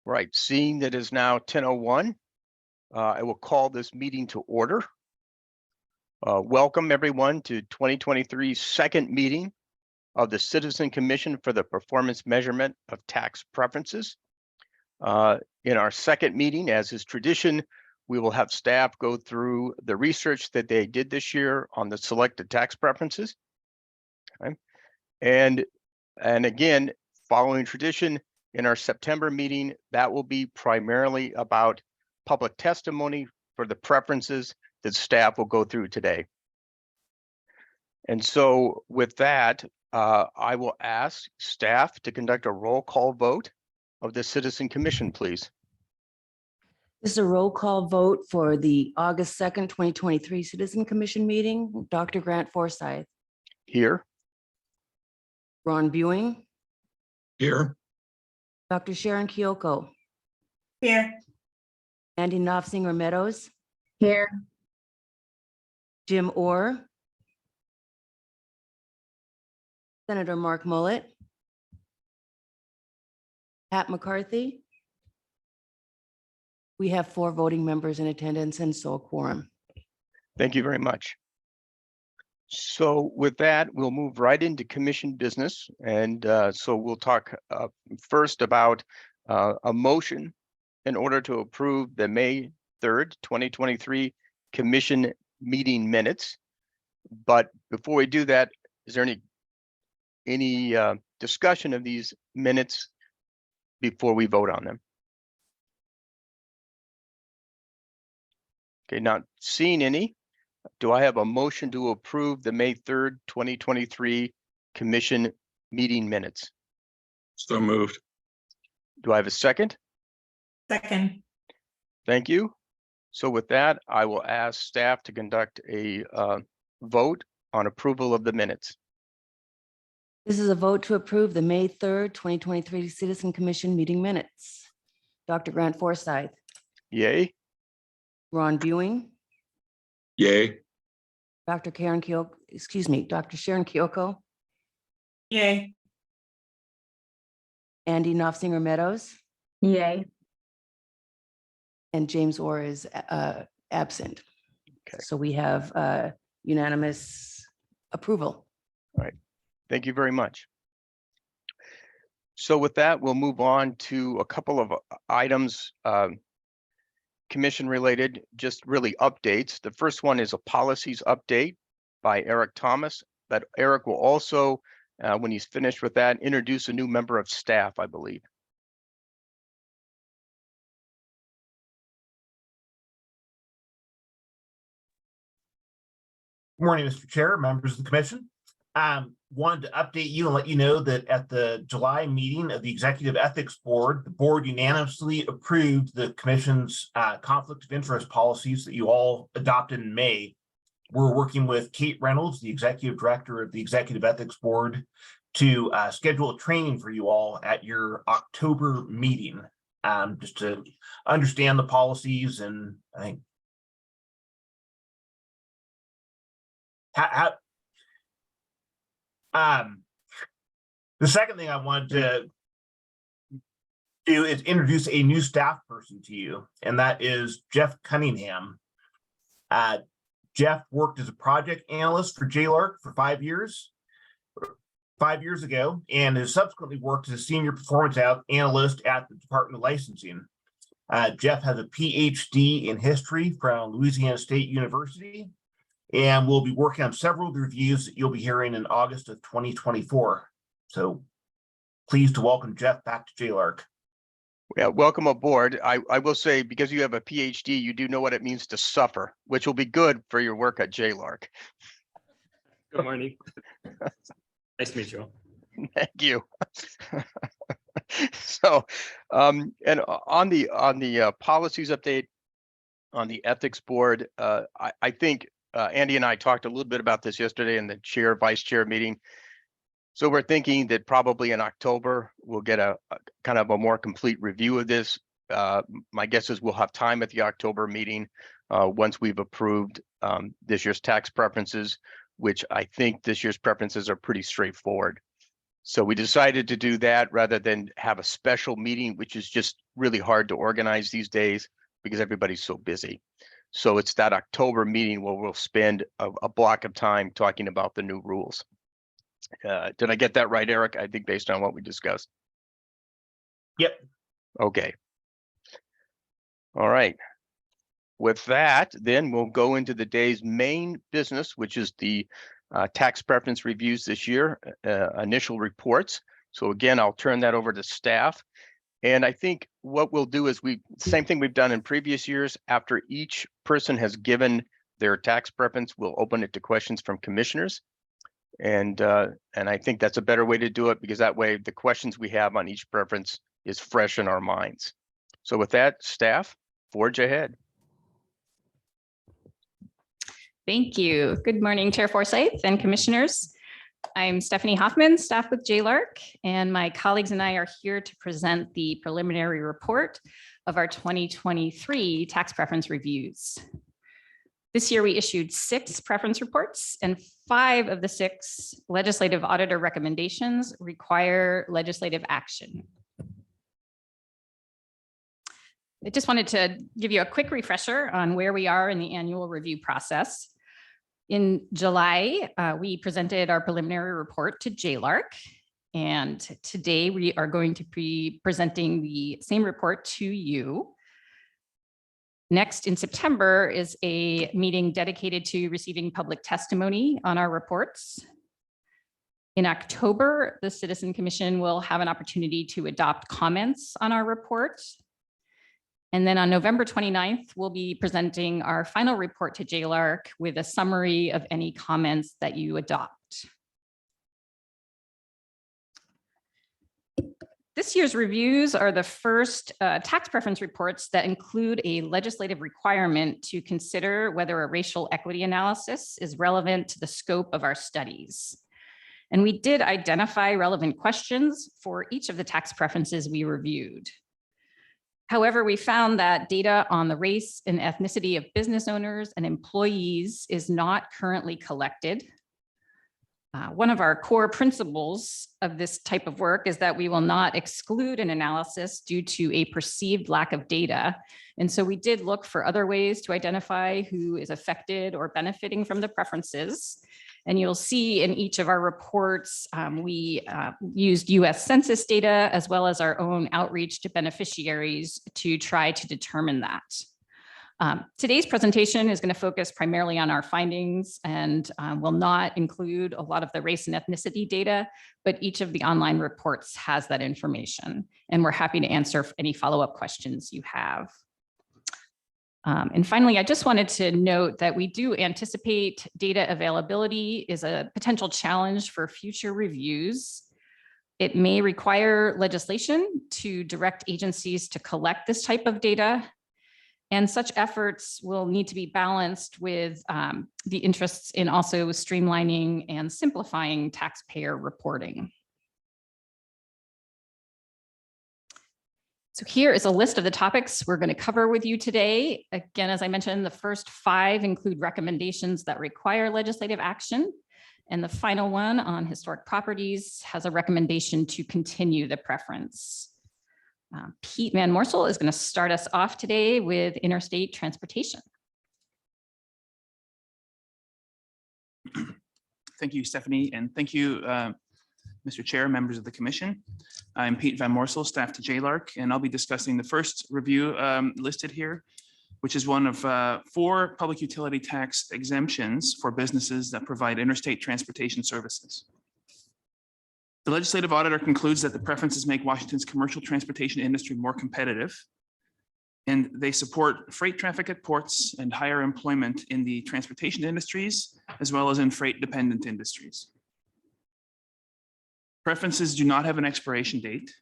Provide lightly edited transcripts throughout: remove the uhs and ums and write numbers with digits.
Right, seeing that it is now 10:01, I will call this meeting to order. Welcome everyone to 2023 second meeting of the Citizen Commission for the Performance Measurement of Tax Preferences. In our second meeting, as is tradition, we will have staff go through the research that they did this year on the selected tax preferences. Okay. And again, following tradition, in our September meeting, that will be primarily about public testimony for the preferences that staff will go through today. And so with that, I will ask staff to conduct a roll call vote of the Citizen Commission, please. This is a roll call vote for the August 2nd, 2023 Citizen Commission meeting. Dr. Grant Forsyth, Here. Ron Buing, Here. Dr. Sharon Kyoko, Here. Andy Knopfsinger Meadows, Here. Jim Orr, Senator Mark Mullet, Pat McCarthy. We have 4 voting members in attendance and so a quorum. Thank you very much. So with that, we'll move right into commission business. And so we'll talk first about a motion in order to approve the May 3rd, 2023 commission meeting minutes. But before we do that, is there any discussion of these minutes before we vote on them? Okay, not seeing any. Do I have a motion to approve the May 3rd, 2023 commission meeting minutes? So moved. Do I have a second? Second. Thank you. So with that, I will ask staff to conduct a vote on approval of the minutes. This is a vote to approve the May 3rd, 2023 Citizen Commission meeting minutes. Dr. Grant Forsyth, Yay. Ron Buing, Yay. Dr. Sharon Kyoko, Yay. Andy Knopfsinger Meadows, Yay. and James Orr is absent. Okay. So we have unanimous approval. Thank you very much. So with that, we'll move on to a couple of items, commission related, just really updates. The first one is a policies update by Eric Thomas, that Eric will also, when he's finished with that, introduce a new member of staff, I believe. Good morning, Mr. Chair, members of the commission. Wanted to update you and let you know that at the July meeting of the Executive Ethics Board, the board unanimously approved the commission's conflict of interest policies that you all adopted in May. We're working with Kate Reynolds, the executive director of the Executive Ethics Board, to schedule a training for you all at your October meeting, just to understand the policies and I think the second thing I wanted to do is introduce a new staff person to you, and that is Jeff Cunningham. Jeff worked as a project analyst for JLARC for 5 years ago, and has subsequently worked as a senior performance analyst at the Department of Licensing. Jeff has a PhD in history from Louisiana State University, and we'll be working on several of the reviews that you'll be hearing in August of 2024. So pleased to welcome Jeff back to JLARC. Yeah, welcome aboard. I will say, because you have a PhD, you do know what it means to suffer, which will be good for your work at JLARC. Good morning. Nice to meet you all. Thank you. So, and on the policies update on the ethics board, I think Andy and I talked a little bit about this yesterday in the chair vice chair meeting. So we're thinking that probably in October, we'll get a kind of a more complete review of this. My guess is we'll have time at the October meeting once we've approved this year's tax preferences, which I think this year's preferences are pretty straightforward. So we decided to do that rather than have a special meeting, which is just really hard to organize these days because everybody's so busy. So it's that October meeting where we'll spend a block of time talking about the new rules. Did I get that right, Eric? I think based on what we discussed. Yep. Okay. All right. With that, then we'll go into the day's main business, which is the tax preference reviews this year, initial reports. So again, I'll turn that over to staff. And I think what we'll do is same thing we've done in previous years. After each person has given their tax preference, we'll open it to questions from commissioners. And I think that's a better way to do it because that way the questions we have on each preference is fresh in our minds. So with that, staff, forge ahead. Thank you. Good morning, Chair Forsyth and commissioners. I'm Stephanie Hoffman, staff with JLARC, and my colleagues and I are here to present the preliminary report of our 2023 tax preference reviews. This year, we issued 6 preference reports, and 5 of the 6 legislative auditor recommendations require legislative action. I just wanted to give you a quick refresher on where we are in the annual review process. In July, we presented our preliminary report to JLARC, and today we are going to be presenting the same report to you. Next in September is a meeting dedicated to receiving public testimony on our reports. In October, the Citizen Commission will have an opportunity to adopt comments on our report. And then on November 29th, we'll be presenting our final report to JLARC with a summary of any comments that you adopt. This year's reviews are the first tax preference reports that include a legislative requirement to consider whether a racial equity analysis is relevant to the scope of our studies. And we did identify relevant questions for each of the tax preferences we reviewed. However, we found that data on the race and ethnicity of business owners and employees is not currently collected. One of our core principles of this type of work is that we will not exclude an analysis due to a perceived lack of data. And so we did look for other ways to identify who is affected or benefiting from the preferences. And you'll see in each of our reports, we used US Census data as well as our own outreach to beneficiaries to try to determine that. Today's presentation is going to focus primarily on our findings and will not include a lot of the race and ethnicity data, but each of the online reports has that information. And we're happy to answer any follow-up questions you have. And finally, I just wanted to note that we do anticipate data availability is a potential challenge for future reviews. It may require legislation to direct agencies to collect this type of data. And such efforts will need to be balanced with the interests in also streamlining and simplifying taxpayer reporting. So here is a list of the topics we're going to cover with you today. Again, as I mentioned, the first 5 include recommendations that require legislative action. And the final one on historic properties has a recommendation to continue the preference. Pete Van Morsel is going to start us off today with interstate transportation. Thank you, Stephanie, and thank you, Mr. Chair, members of the commission. I'm Pete Van Morsel, staff to JLARC, and I'll be discussing the first review listed here, which is one of 4 public utility tax exemptions for businesses that provide interstate transportation services. The legislative auditor concludes that the preferences make Washington's commercial transportation industry more competitive, and they support freight traffic at ports and higher employment in the transportation industries, as well as in freight-dependent industries. Preferences do not have an expiration date,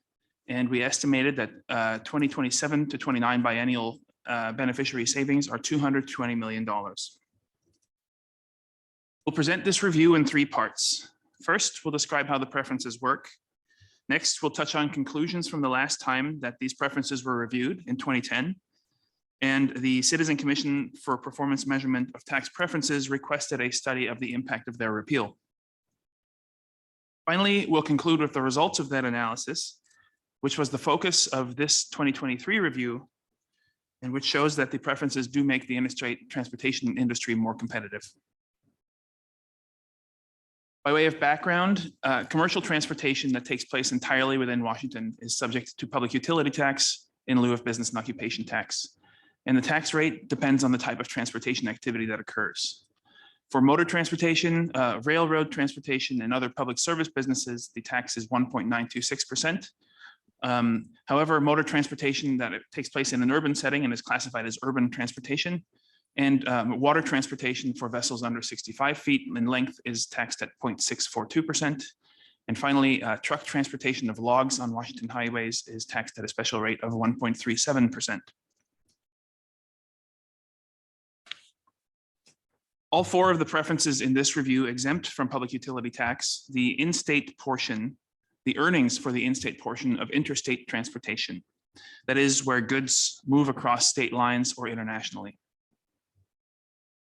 and we estimated that 2027 to 29 biennial beneficiary savings are $220 million. We'll present this review in 3 parts. First, we'll describe how the preferences work. Next, we'll touch on conclusions from the last time that these preferences were reviewed in 2010. And the Citizen Commission for Performance Measurement of Tax Preferences requested a study of the impact of their repeal. Finally, we'll conclude with the results of that analysis, which was the focus of this 2023 review, and which shows that the preferences do make the interstate transportation industry more competitive. By way of background, commercial transportation that takes place entirely within Washington is subject to public utility tax in lieu of business and occupation tax. And the tax rate depends on the type of transportation activity that occurs. For motor transportation, railroad transportation, and other public service businesses, the tax is 1.926%. However, motor transportation that it takes place in an urban setting and is classified as urban transportation, and water transportation for vessels under 65 feet in length is taxed at 0.642%. And finally, truck transportation of logs on Washington highways is taxed at a special rate of 1.37%. All four of the preferences in this review exempt from public utility tax the in-state portion, the earnings for the in-state portion of interstate transportation. That is where goods move across state lines or internationally.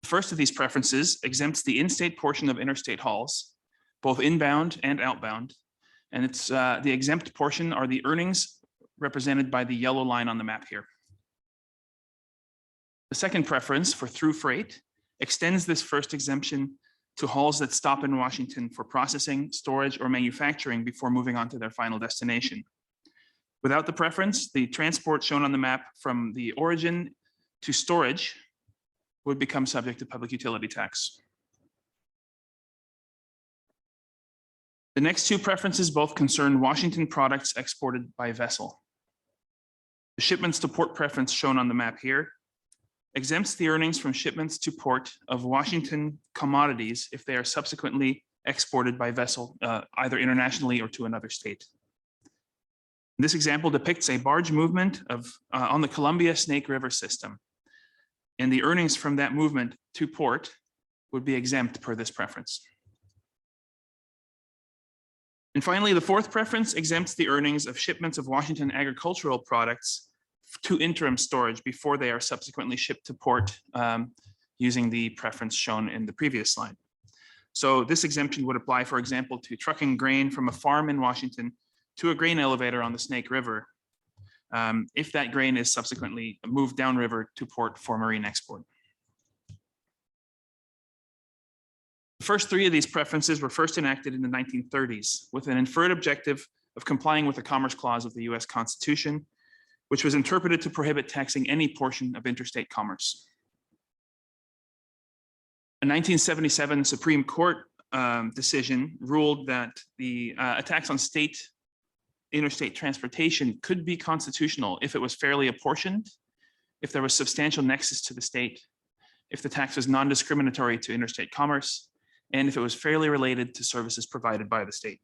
The first of these preferences exempts the in-state portion of interstate hauls, both inbound and outbound. And it's the exempt portion are the earnings represented by the yellow line on the map here. The second preference for through freight extends this first exemption to hauls that stop in Washington for processing, storage, or manufacturing before moving on to their final destination. Without the preference, the transport shown on the map from the origin to storage would become subject to public utility tax. The next two preferences both concern Washington products exported by vessel. The shipments to port preference shown on the map here exempts the earnings from shipments to port of Washington commodities if they are subsequently exported by vessel, either internationally or to another state. This example depicts a barge movement on the Columbia Snake River system, and the earnings from that movement to port would be exempt per this preference. And finally, the fourth preference exempts the earnings of shipments of Washington agricultural products to interim storage before they are subsequently shipped to port using the preference shown in the previous slide. So this exemption would apply, for example, to trucking grain from a farm in Washington to a grain elevator on the Snake River, if that grain is subsequently moved downriver to port for marine export. The first three of these preferences were first enacted in the 1930s with an inferred objective of complying with the Commerce Clause of the US Constitution, which was interpreted to prohibit taxing any portion of interstate commerce. A 1977 Supreme Court decision ruled that the a tax on interstate transportation could be constitutional if it was fairly apportioned, if there was substantial nexus to the state, if the tax was non-discriminatory to interstate commerce, and if it was fairly related to services provided by the state.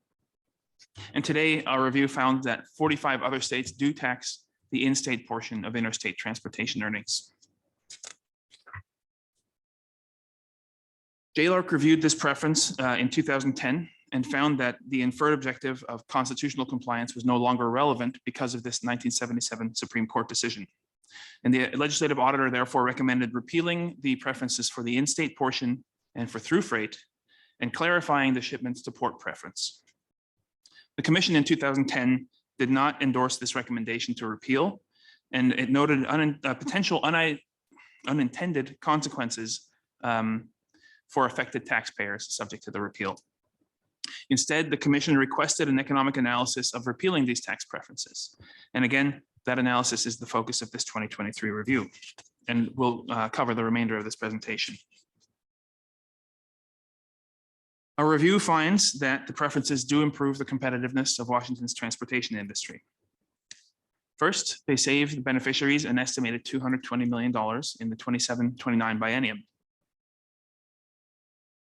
And today, our review found that 45 other states do tax the in-state portion of interstate transportation earnings. JLARC reviewed this preference in 2010 and found that the inferred objective of constitutional compliance was no longer relevant because of this 1977 Supreme Court decision. And the legislative auditor therefore recommended repealing the preferences for the in-state portion and for through freight and clarifying the shipments to port preference. The commission in 2010 did not endorse this recommendation to repeal, and it noted potential unintended consequences for affected taxpayers subject to the repeal. Instead, the commission requested an economic analysis of repealing these tax preferences. And again, that analysis is the focus of this 2023 review, and we'll cover the remainder of this presentation. Our review finds that the preferences do improve the competitiveness of Washington's transportation industry. First, they save the beneficiaries an estimated $220 million in the 27-29 biennium.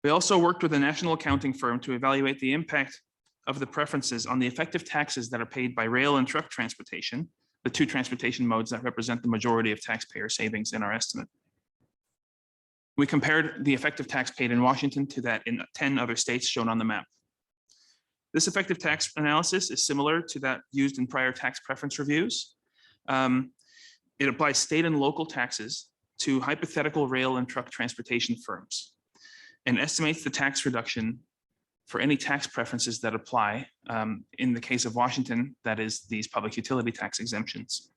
We also worked with a national accounting firm to evaluate the impact of the preferences on the effective taxes that are paid by rail and truck transportation, the two transportation modes that represent the majority of taxpayer savings in our estimate. We compared the effective tax paid in Washington to that in 10 other states shown on the map. This effective tax analysis is similar to that used in prior tax preference reviews. It applies state and local taxes to hypothetical rail and truck transportation firms and estimates the tax reduction for any tax preferences that apply. In the case of Washington, that is these public utility tax exemptions.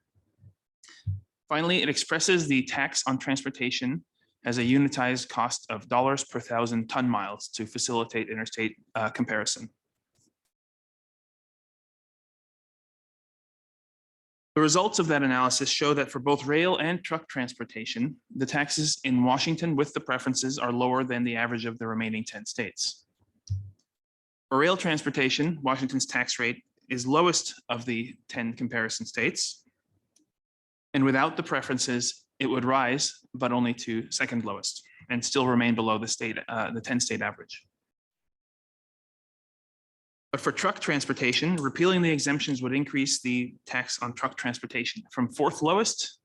Finally, it expresses the tax on transportation as a unitized cost of dollars per 1,000 ton miles to facilitate interstate comparison. The results of that analysis show that for both rail and truck transportation, the taxes in Washington with the preferences are lower than the average of the remaining 10 states. For rail transportation, Washington's tax rate is lowest of the 10 comparison states. And without the preferences, it would rise, but only to second lowest and still remain below the 10 state average. But for truck transportation, repealing the exemptions would increase the tax on truck transportation from 4th lowest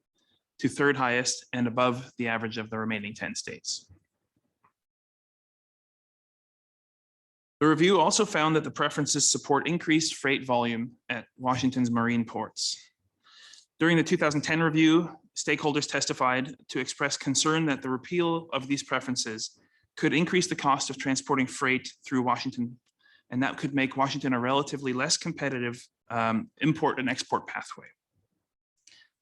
to 3rd highest and above the average of the remaining 10 states. The review also found that the preferences support increased freight volume at Washington's marine ports. During the 2010 review, stakeholders testified to express concern that the repeal of these preferences could increase the cost of transporting freight through Washington, and that could make Washington a relatively less competitive import and export pathway.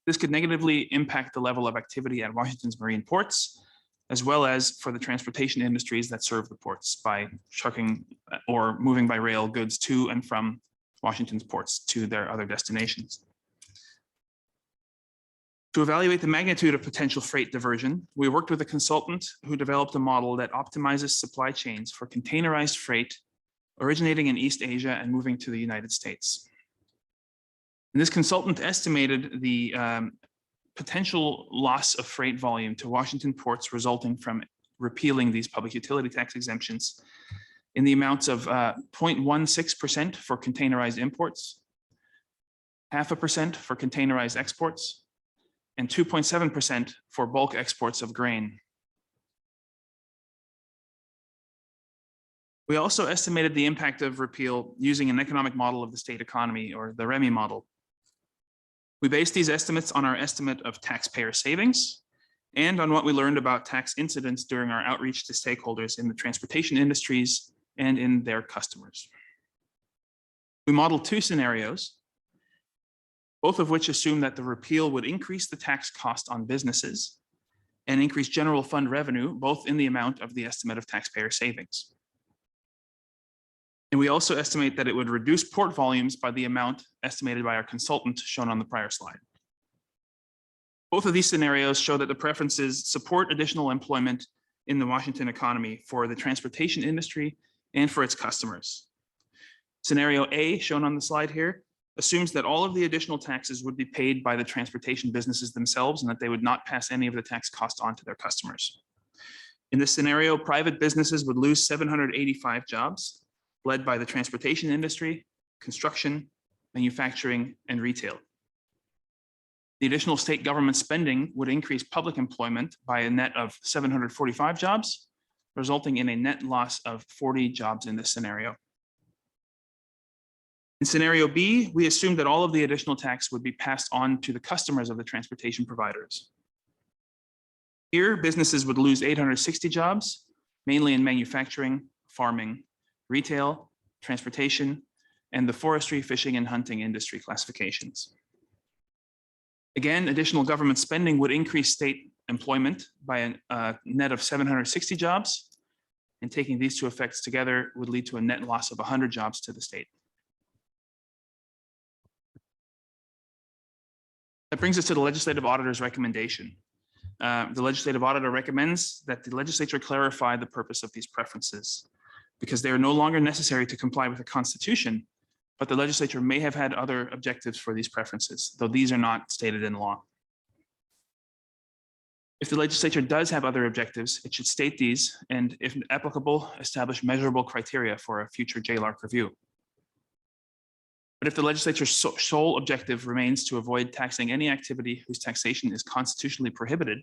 This could negatively impact the level of activity at Washington's marine ports, as well as for the transportation industries that serve the ports by trucking or moving by rail goods to and from Washington's ports to their other destinations. To evaluate the magnitude of potential freight diversion, we worked with a consultant who developed a model that optimizes supply chains for containerized freight originating in East Asia and moving to the United States. And this consultant estimated the potential loss of freight volume to Washington ports resulting from repealing these public utility tax exemptions in the amounts of 0.16% for containerized imports, 0.5% for containerized exports, and 2.7% for bulk exports of grain. We also estimated the impact of repeal using an economic model of the state economy, or the REMI model. We based these estimates on our estimate of taxpayer savings and on what we learned about tax incidents during our outreach to stakeholders in the transportation industries and in their customers. We modeled 2 scenarios, both of which assume that the repeal would increase the tax cost on businesses and increase general fund revenue, both in the amount of the estimate of taxpayer savings. And we also estimate that it would reduce port volumes by the amount estimated by our consultant shown on the prior slide. Both of these scenarios show that the preferences support additional employment in the Washington economy for the transportation industry and for its customers. Scenario A, shown on the slide here, assumes that all of the additional taxes would be paid by the transportation businesses themselves and that they would not pass any of the tax cost on to their customers. In this scenario, private businesses would lose 785 jobs, led by the transportation industry, construction, manufacturing, and retail. The additional state government spending would increase public employment by a net of 745 jobs, resulting in a net loss of 40 jobs in this scenario. In scenario B, we assumed that all of the additional tax would be passed on to the customers of the transportation providers. Here, businesses would lose 860 jobs, mainly in manufacturing, farming, retail, transportation, and the forestry, fishing, and hunting industry classifications. Again, additional government spending would increase state employment by a net of 760 jobs, and taking these 2 effects together would lead to a net loss of 100 jobs to the state. That brings us to the legislative auditor's recommendation. The legislative auditor recommends that the legislature clarify the purpose of these preferences, because they are no longer necessary to comply with the Constitution, but the legislature may have had other objectives for these preferences, though these are not stated in law. If the legislature does have other objectives, it should state these, and if applicable, establish measurable criteria for a future JLARC review. But if the legislature's sole objective remains to avoid taxing any activity whose taxation is constitutionally prohibited,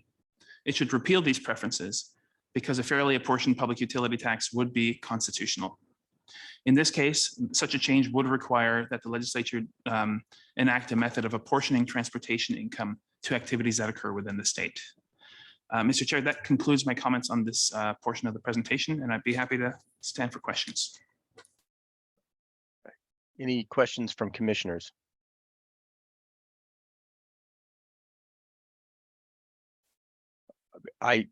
it should repeal these preferences, because a fairly apportioned public utility tax would be constitutional. In this case, such a change would require that the legislature enact a method of apportioning transportation income to activities that occur within the state. Mr. Chair, that concludes my comments on this portion of the presentation, and I'd be happy to stand for questions. Any questions from commissioners? I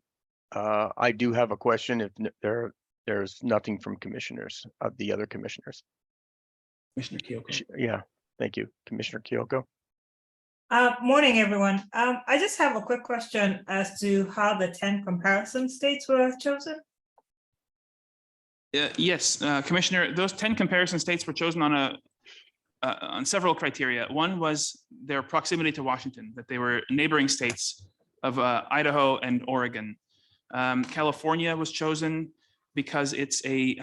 do have a question if there's nothing from commissioners, of the other commissioners. Commissioner Kyoko. Yeah, thank you. Commissioner Kyoko. Morning, everyone. I just have a quick question as to how the 10 comparison states were chosen. Yes, Commissioner, those 10 comparison states were chosen on several criteria. One was their proximity to Washington, that they were neighboring states of Idaho and Oregon. California was chosen because it's a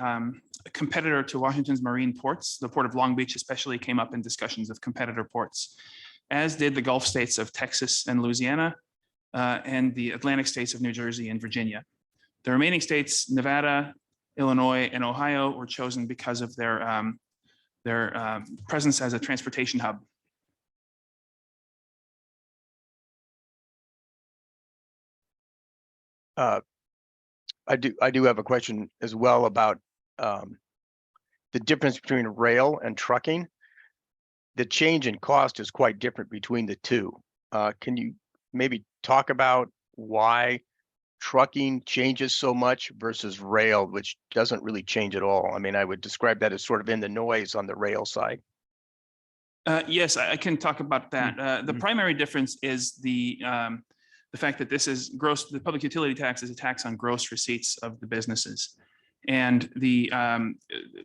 competitor to Washington's marine ports. The Port of Long Beach especially came up in discussions of competitor ports, as did the Gulf states of Texas and Louisiana, and the Atlantic states of New Jersey and Virginia. The remaining states, Nevada, Illinois, and Ohio, were chosen because of their presence as a transportation hub. I do have a question as well about the difference between rail and trucking. The change in cost is quite different between the two. Can you maybe talk about why trucking changes so much versus rail, which doesn't really change at all? I mean, I would describe that as sort of in the noise on the rail side. Yes, I can talk about that. The primary difference is the fact that this is gross. The public utility tax is a tax on gross receipts of the businesses, and the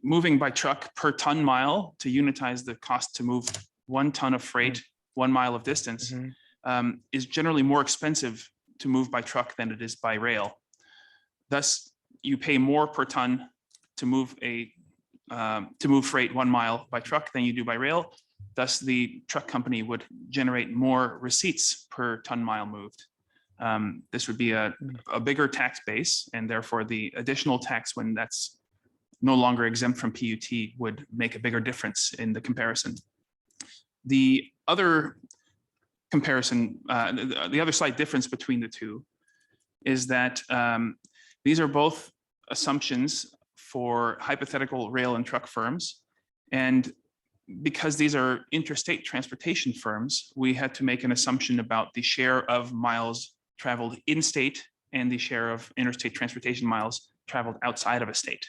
moving by truck per ton mile to unitize the cost to move 1 ton of freight 1 mile of distance is generally more expensive to move by truck than it is by rail. Thus, you pay more per ton to move freight 1 mile by truck than you do by rail. Thus, the truck company would generate more receipts per ton mile moved. This would be a bigger tax base, and therefore the additional tax, when that's no longer exempt from PUT, would make a bigger difference in the comparison. The other comparison, the other slight difference between the two is that these are both assumptions for hypothetical rail and truck firms. And because these are interstate transportation firms, we had to make an assumption about the share of miles traveled in state and the share of interstate transportation miles traveled outside of a state.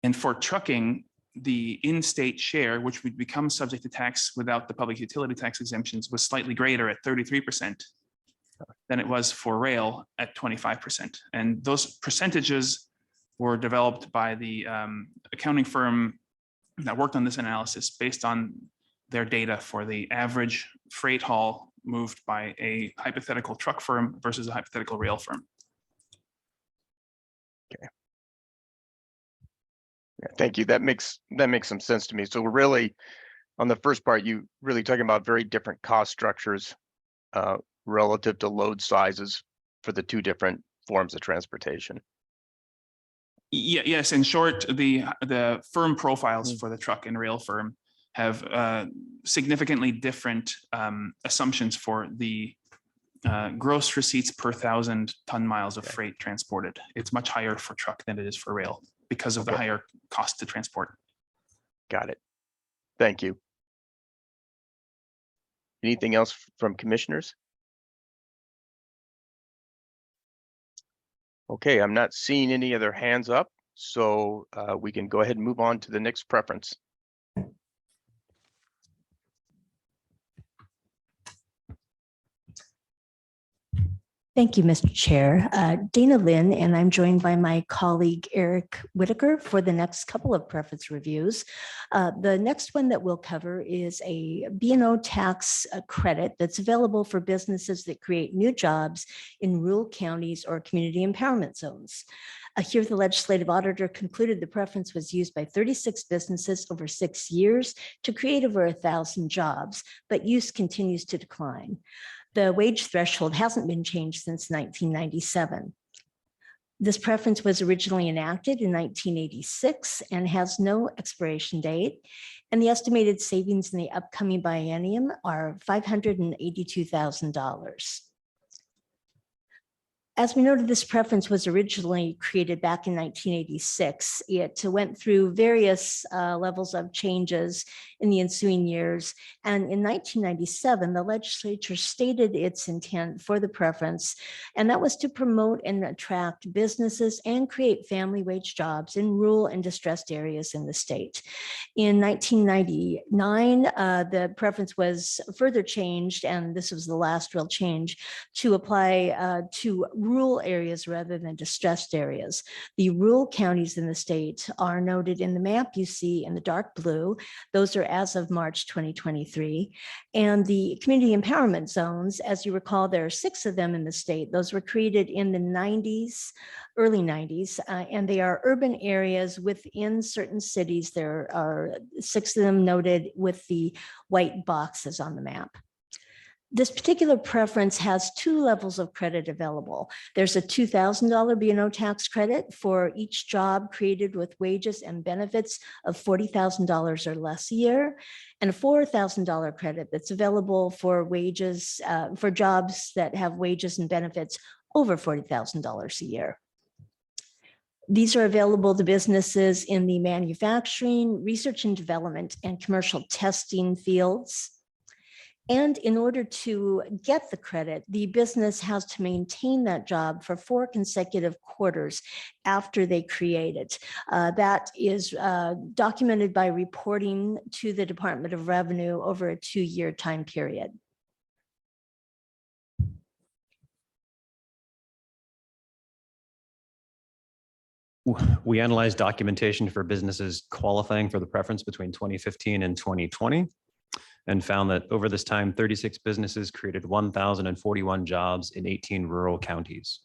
And for trucking, the in-state share, which would become subject to tax without the public utility tax exemptions, was slightly greater at 33% than it was for rail at 25%. And those percentages were developed by the accounting firm that worked on this analysis based on their data for the average freight haul moved by a hypothetical truck firm versus a hypothetical rail firm. Okay. Yeah, thank you. That makes some sense to me. So we're really, on the first part, you really talking about very different cost structures relative to load sizes for the two different forms of transportation. Yeah, yes. In short, the firm profiles for the truck and rail firm have significantly different assumptions for the gross receipts per 1,000 ton miles of freight transported. It's much higher for truck than it is for rail because of the higher cost to transport. Got it. Thank you. Anything else from commissioners? Okay, I'm not seeing any other hands up, so we can go ahead and move on to the next preference. Thank you, Mr. Chair. Dana Lynn, and I'm joined by my colleague Eric Whitaker for the next couple of preference reviews. The next one that we'll cover is a B&O tax credit that's available for businesses that create new jobs in rural counties or community empowerment zones. Here, the legislative auditor concluded the preference was used by 36 businesses over 6 years to create over 1,000 jobs, but use continues to decline. The wage threshold hasn't been changed since 1997. This preference was originally enacted in 1986 and has no expiration date. And the estimated savings in the upcoming biennium are $582,000. As we noted, this preference was originally created back in 1986. It went through various levels of changes in the ensuing years. And in 1997, the legislature stated its intent for the preference, and that was to promote and attract businesses and create family wage jobs in rural and distressed areas in the state. In 1999, the preference was further changed, and this was the last real change, to apply to rural areas rather than distressed areas. The rural counties in the state are noted in the map you see in the dark blue. Those are as of March 2023. And the community empowerment zones, as you recall, there are 6 of them in the state. Those were created in the 90s, early 90s, and they are urban areas within certain cities. There are 6 of them noted with the white boxes on the map. This particular preference has 2 levels of credit available. There's a $2,000 B&O tax credit for each job created with wages and benefits of $40,000 or less a year, and a $4,000 credit that's available for wages, for jobs that have wages and benefits over $40,000 a year. These are available to businesses in the manufacturing, research and development, and commercial testing fields. And in order to get the credit, the business has to maintain that job for 4 consecutive quarters after they create it. That is documented by reporting to the Department of Revenue over a 2-year time period. We analyzed documentation for businesses qualifying for the preference between 2015 and 2020. And found that over this time, 36 businesses created 1,041 jobs in 18 rural counties.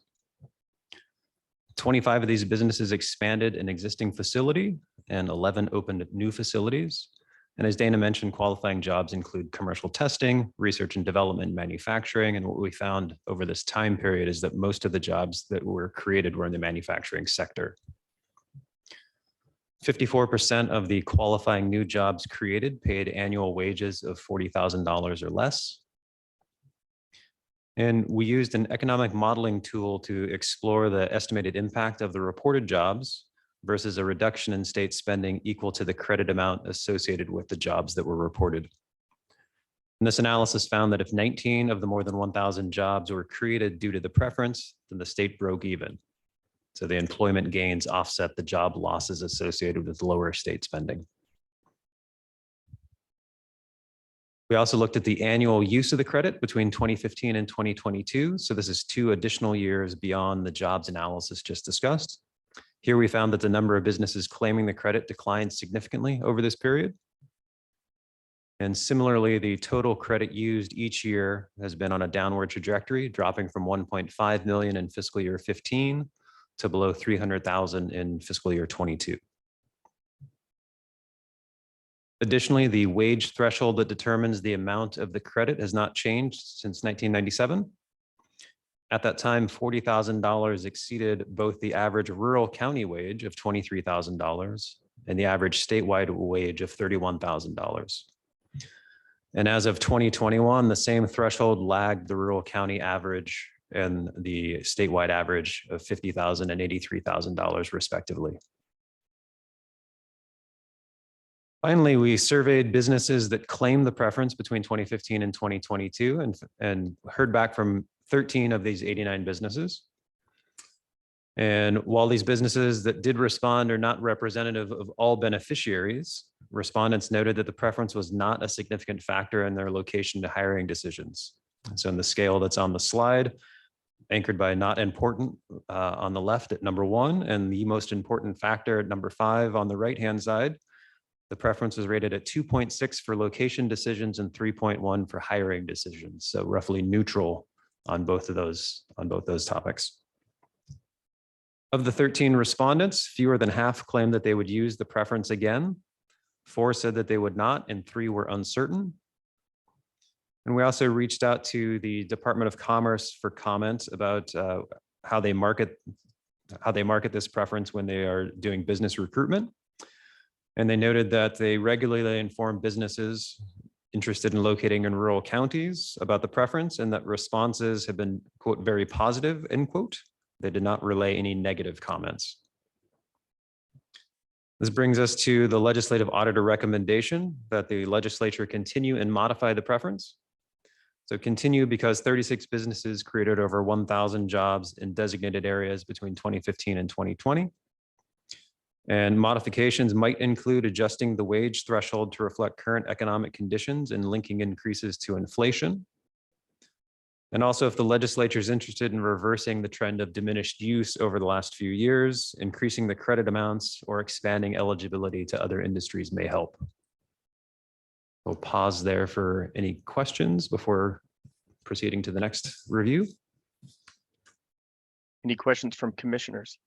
25 of these businesses expanded an existing facility and 11 opened new facilities. And as Dana mentioned, qualifying jobs include commercial testing, research and development, manufacturing. And what we found over this time period is that most of the jobs that were created were in the manufacturing sector. 54% of the qualifying new jobs created paid annual wages of $40,000 or less. And we used an economic modeling tool to explore the estimated impact of the reported jobs versus a reduction in state spending equal to the credit amount associated with the jobs that were reported. And this analysis found that if 19 of the more than 1,000 jobs were created due to the preference, then the state broke even. So the employment gains offset the job losses associated with lower state spending. We also looked at the annual use of the credit between 2015 and 2022. So this is 2 additional years beyond the jobs analysis just discussed. Here we found that the number of businesses claiming the credit declined significantly over this period. And similarly, the total credit used each year has been on a downward trajectory, dropping from 1.5 million in fiscal year 15 to below 300,000 in fiscal year 22. Additionally, the wage threshold that determines the amount of the credit has not changed since 1997. At that time, $40,000 exceeded both the average rural county wage of $23,000 and the average statewide wage of $31,000. And as of 2021, the same threshold lagged the rural county average and the statewide average of $50,000 and $83,000 respectively. Finally, we surveyed businesses that claimed the preference between 2015 and 2022 and heard back from 13 of these 89 businesses. And while these businesses that did respond are not representative of all beneficiaries, respondents noted that the preference was not a significant factor in their location to hiring decisions. And so in the scale that's on the slide, anchored by not important on the left at number 1, and the most important factor at number 5 on the right-hand side, the preference was rated at 2.6 for location decisions and 3.1 for hiring decisions. So roughly neutral on both those topics. Of the 13 respondents, fewer than half claimed that they would use the preference again. 4 said that they would not, and 3 were uncertain. And we also reached out to the Department of Commerce for comment about how they market this preference when they are doing business recruitment. And they noted that they regularly inform businesses interested in locating in rural counties about the preference, and that responses have been, quote, very positive, end quote. They did not relay any negative comments. This brings us to the legislative auditor recommendation that the legislature continue and modify the preference. So continue because 36 businesses created over 1,000 jobs in designated areas between 2015 and 2020. And modifications might include adjusting the wage threshold to reflect current economic conditions and linking increases to inflation. And also, if the legislature is interested in reversing the trend of diminished use over the last few years, increasing the credit amounts or expanding eligibility to other industries may help. We'll pause there for any questions before proceeding to the next review. Any questions from commissioners?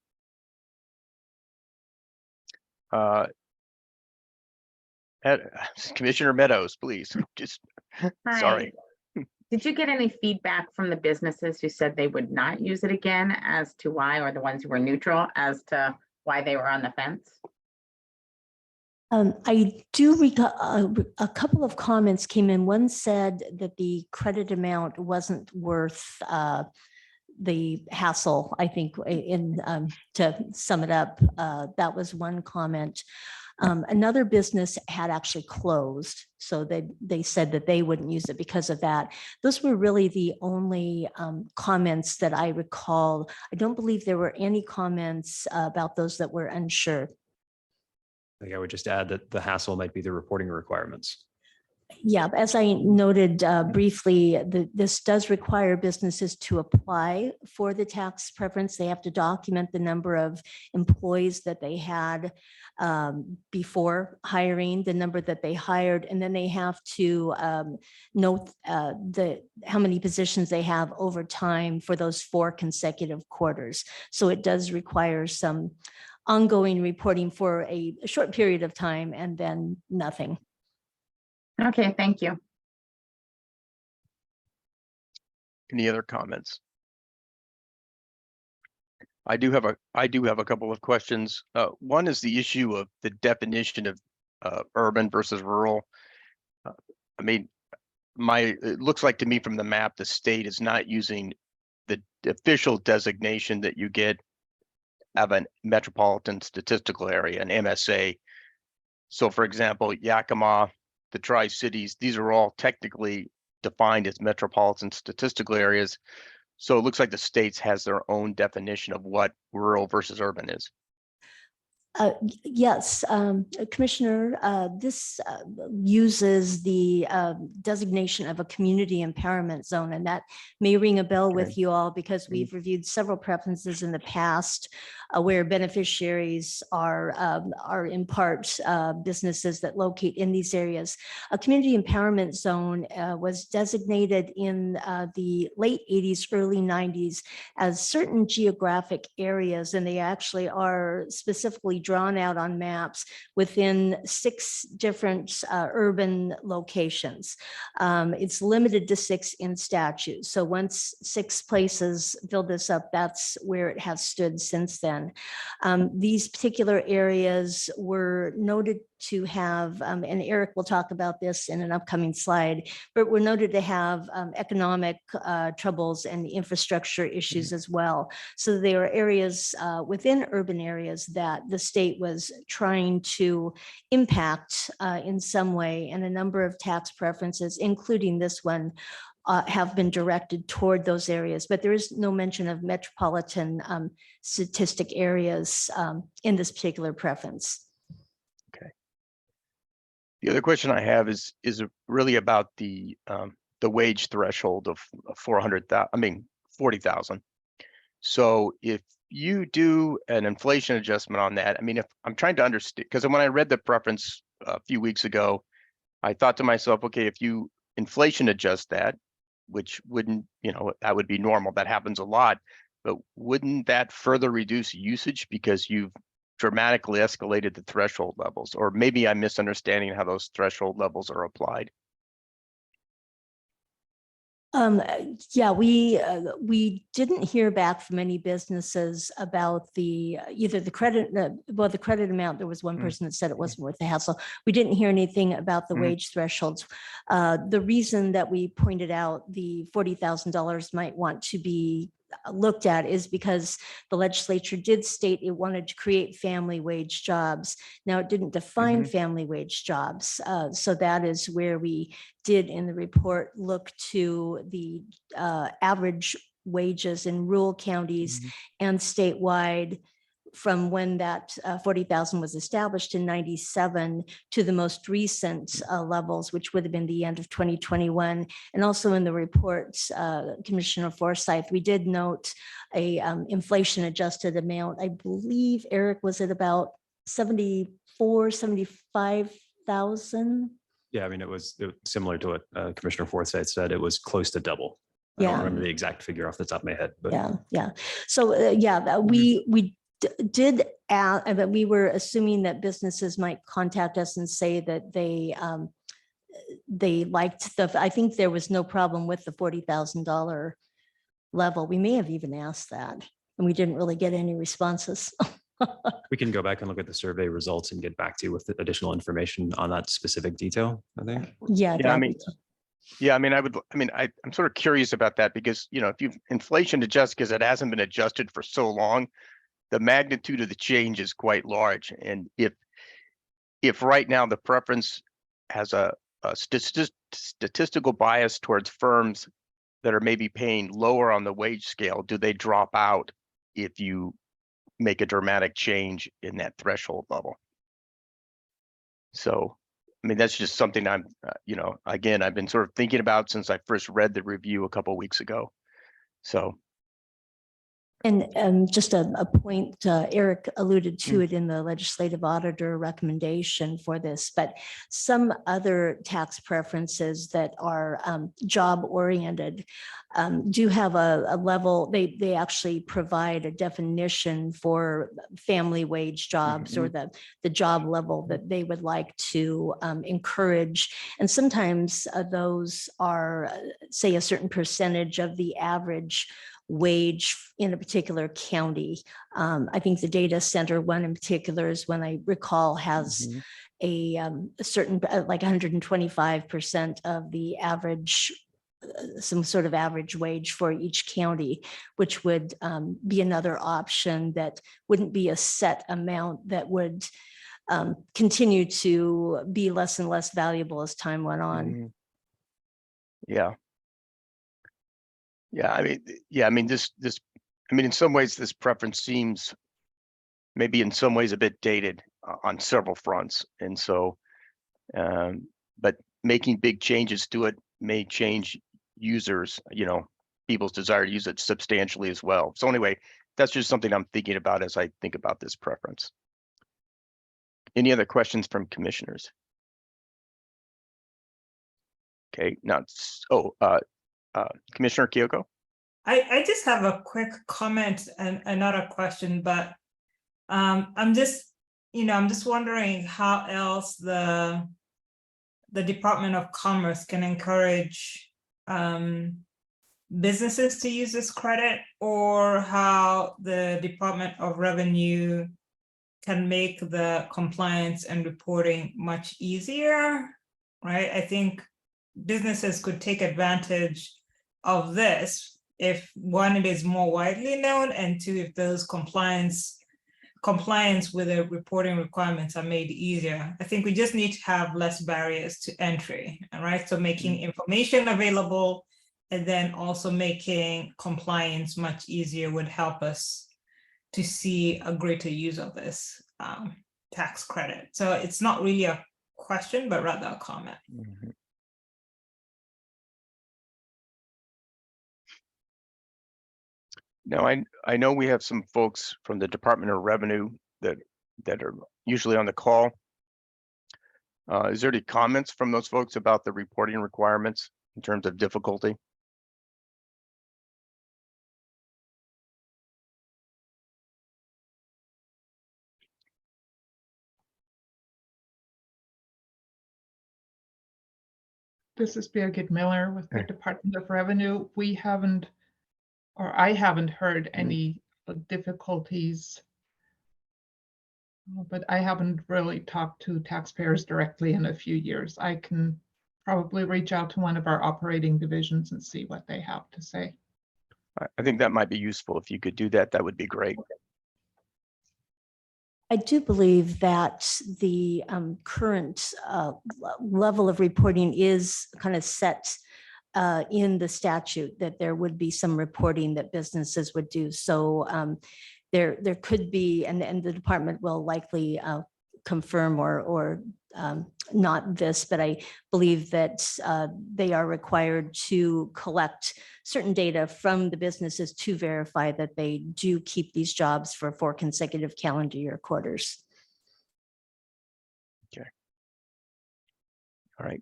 Commissioner Meadows, please. Just sorry. Did you get any feedback from the businesses who said they would not use it again as to why, or the ones who were neutral as to why they were on the fence? I do recall a couple of comments came in. One said that the credit amount wasn't worth the hassle, I think, to sum it up. That was one comment. Another business had actually closed, so they said that they wouldn't use it because of that. Those were really the only comments that I recall. I don't believe there were any comments about those that were unsure. I think I would just add that the hassle might be the reporting requirements. Yeah, as I noted briefly, this does require businesses to apply for the tax preference. They have to document the number of employees that they had before hiring, the number that they hired, and then they have to note how many positions they have over time for those 4 consecutive quarters. So it does require some ongoing reporting for a short period of time and then nothing. Okay, thank you. Any other comments? I do have a couple of questions. One is the issue of the definition of urban versus rural. I mean, it looks like to me from the map, the state is not using the official designation that you get of a metropolitan statistical area, an MSA. So for example, Yakima, the Tri-Cities, these are all technically defined as metropolitan statistical areas. So it looks like the states has their own definition of what rural versus urban is. Yes, Commissioner, this uses the designation of a community empowerment zone, and that may ring a bell with you all because we've reviewed several preferences in the past where beneficiaries are in part businesses that locate in these areas. A community empowerment zone was designated in the late 80s, early 90s as certain geographic areas, and they actually are specifically drawn out on maps within 6 different urban locations. It's limited to 6 in statute. So once 6 places fill this up, that's where it has stood since then. These particular areas were noted to have, and Eric will talk about this in an upcoming slide, but were noted to have economic troubles and infrastructure issues as well. So there are areas within urban areas that the state was trying to impact in some way, and a number of tax preferences, including this one, have been directed toward those areas, but there is no mention of metropolitan statistic areas in this particular preference. Okay. The other question I have is really about the wage threshold of 40,000. So if you do an inflation adjustment on that, I mean, if I'm trying to understand, because when I read the preference a few weeks ago, I thought to myself, okay, if you inflation adjust that, which wouldn't, that would be normal. That happens a lot, but wouldn't that further reduce usage because you've dramatically escalated the threshold levels? Or maybe I'm misunderstanding how those threshold levels are applied. Yeah, we didn't hear back from any businesses about the, either the credit, the credit amount. There was one person that said it wasn't worth the hassle. We didn't hear anything about the wage thresholds. The reason that we pointed out the $40,000 might want to be looked at is because the legislature did state it wanted to create family wage jobs. Now, it didn't define family wage jobs. So that is where we did in the report look to the average wages in rural counties and statewide from when that 40,000 was established in 97 to the most recent levels, which would have been the end of 2021. And also in the reports, Commissioner Forsyth, we did note a inflation adjusted amount. I believe, Eric, was it about 75,000? Yeah, I mean, it was similar to what Commissioner Forsyth said. It was close to double. I don't Yeah. remember the exact figure off the top of my head, but Yeah. So, we did, but we were assuming that businesses might contact us and say that they liked I think there was no problem with the $40,000 level. We may have even asked that, and we didn't really get any responses. we can go back and look at the survey results and get back to you with additional information on that specific detail, I think. Yeah. Yeah, I mean, I'm sort of curious about that because, if you inflation adjust, because it hasn't been adjusted for so long, the magnitude of the change is quite large. And if right now the preference has a statistical bias towards firms that are maybe paying lower on the wage scale, do they drop out if you make a dramatic change in that threshold level? So, I mean, that's just something I'm, again, I've been sort of thinking about since I first read the review a couple of weeks ago. So, And just a point, Eric alluded to it in the legislative auditor recommendation for this, but some other tax preferences that are job oriented do have a level, they actually provide a definition for family wage jobs or the job level that they would like to encourage. And sometimes those are, say, a certain percentage of the average wage in a particular county. I think the data center one in particular is one I recall has a certain, like 125% of the average, some sort of average wage for each county, which would be another option that wouldn't be a set amount that would continue to be less and less valuable as time went on. Yeah. I mean, in some ways, this preference seems maybe in some ways a bit dated on several fronts. And so, but making big changes to it may change users, people's desire to use it substantially as well. So anyway, that's just something I'm thinking about as I think about this preference. Any other questions from commissioners? Okay, now, Commissioner Kyoko? I just have a quick comment and another question, but I'm just wondering how else the Department of Commerce can encourage businesses to use this credit, or how the Department of Revenue can make the compliance and reporting much easier, right? I think businesses could take advantage of this if, one, it is more widely known, and two, if those compliance with the reporting requirements are made easier. I think we just need to have less barriers to entry, all right? So making information available and then also making compliance much easier would help us to see a greater use of this tax credit. So it's not really a question, but rather a comment. Now, I know we have some folks from the Department of Revenue that are usually on the call. Is there any comments from those folks about the reporting requirements in terms of difficulty? This is Birgit Miller with the Hey. Department of Revenue. We haven't, or I haven't heard Mhm. any difficulties. But I haven't really talked to taxpayers directly in a few years. I can probably reach out to one of our operating divisions and see what they have to say. I think that might be useful. If you could do that, that would be great. I do believe that the current level of reporting is kind of set in the statute, that there would be some reporting that businesses would do. So there could be, and the department will likely confirm or not this, but I believe that they are required to collect certain data from the businesses to verify that they do keep these jobs for 4 consecutive calendar year quarters. All right.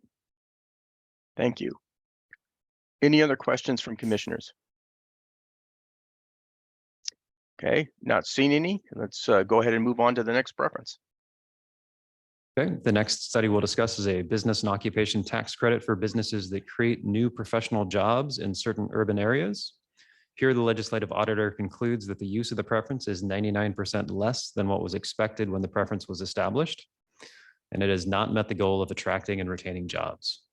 Thank you. Any other questions from commissioners? Okay, not seeing any. Let's go ahead and move on to the next preference. Okay, the next study we'll discuss is a business and occupation tax credit for businesses that create new professional jobs in certain urban areas. Here, the legislative auditor concludes that the use of the preference is 99% less than what was expected when the preference was established, and it has not met the goal of attracting and retaining jobs.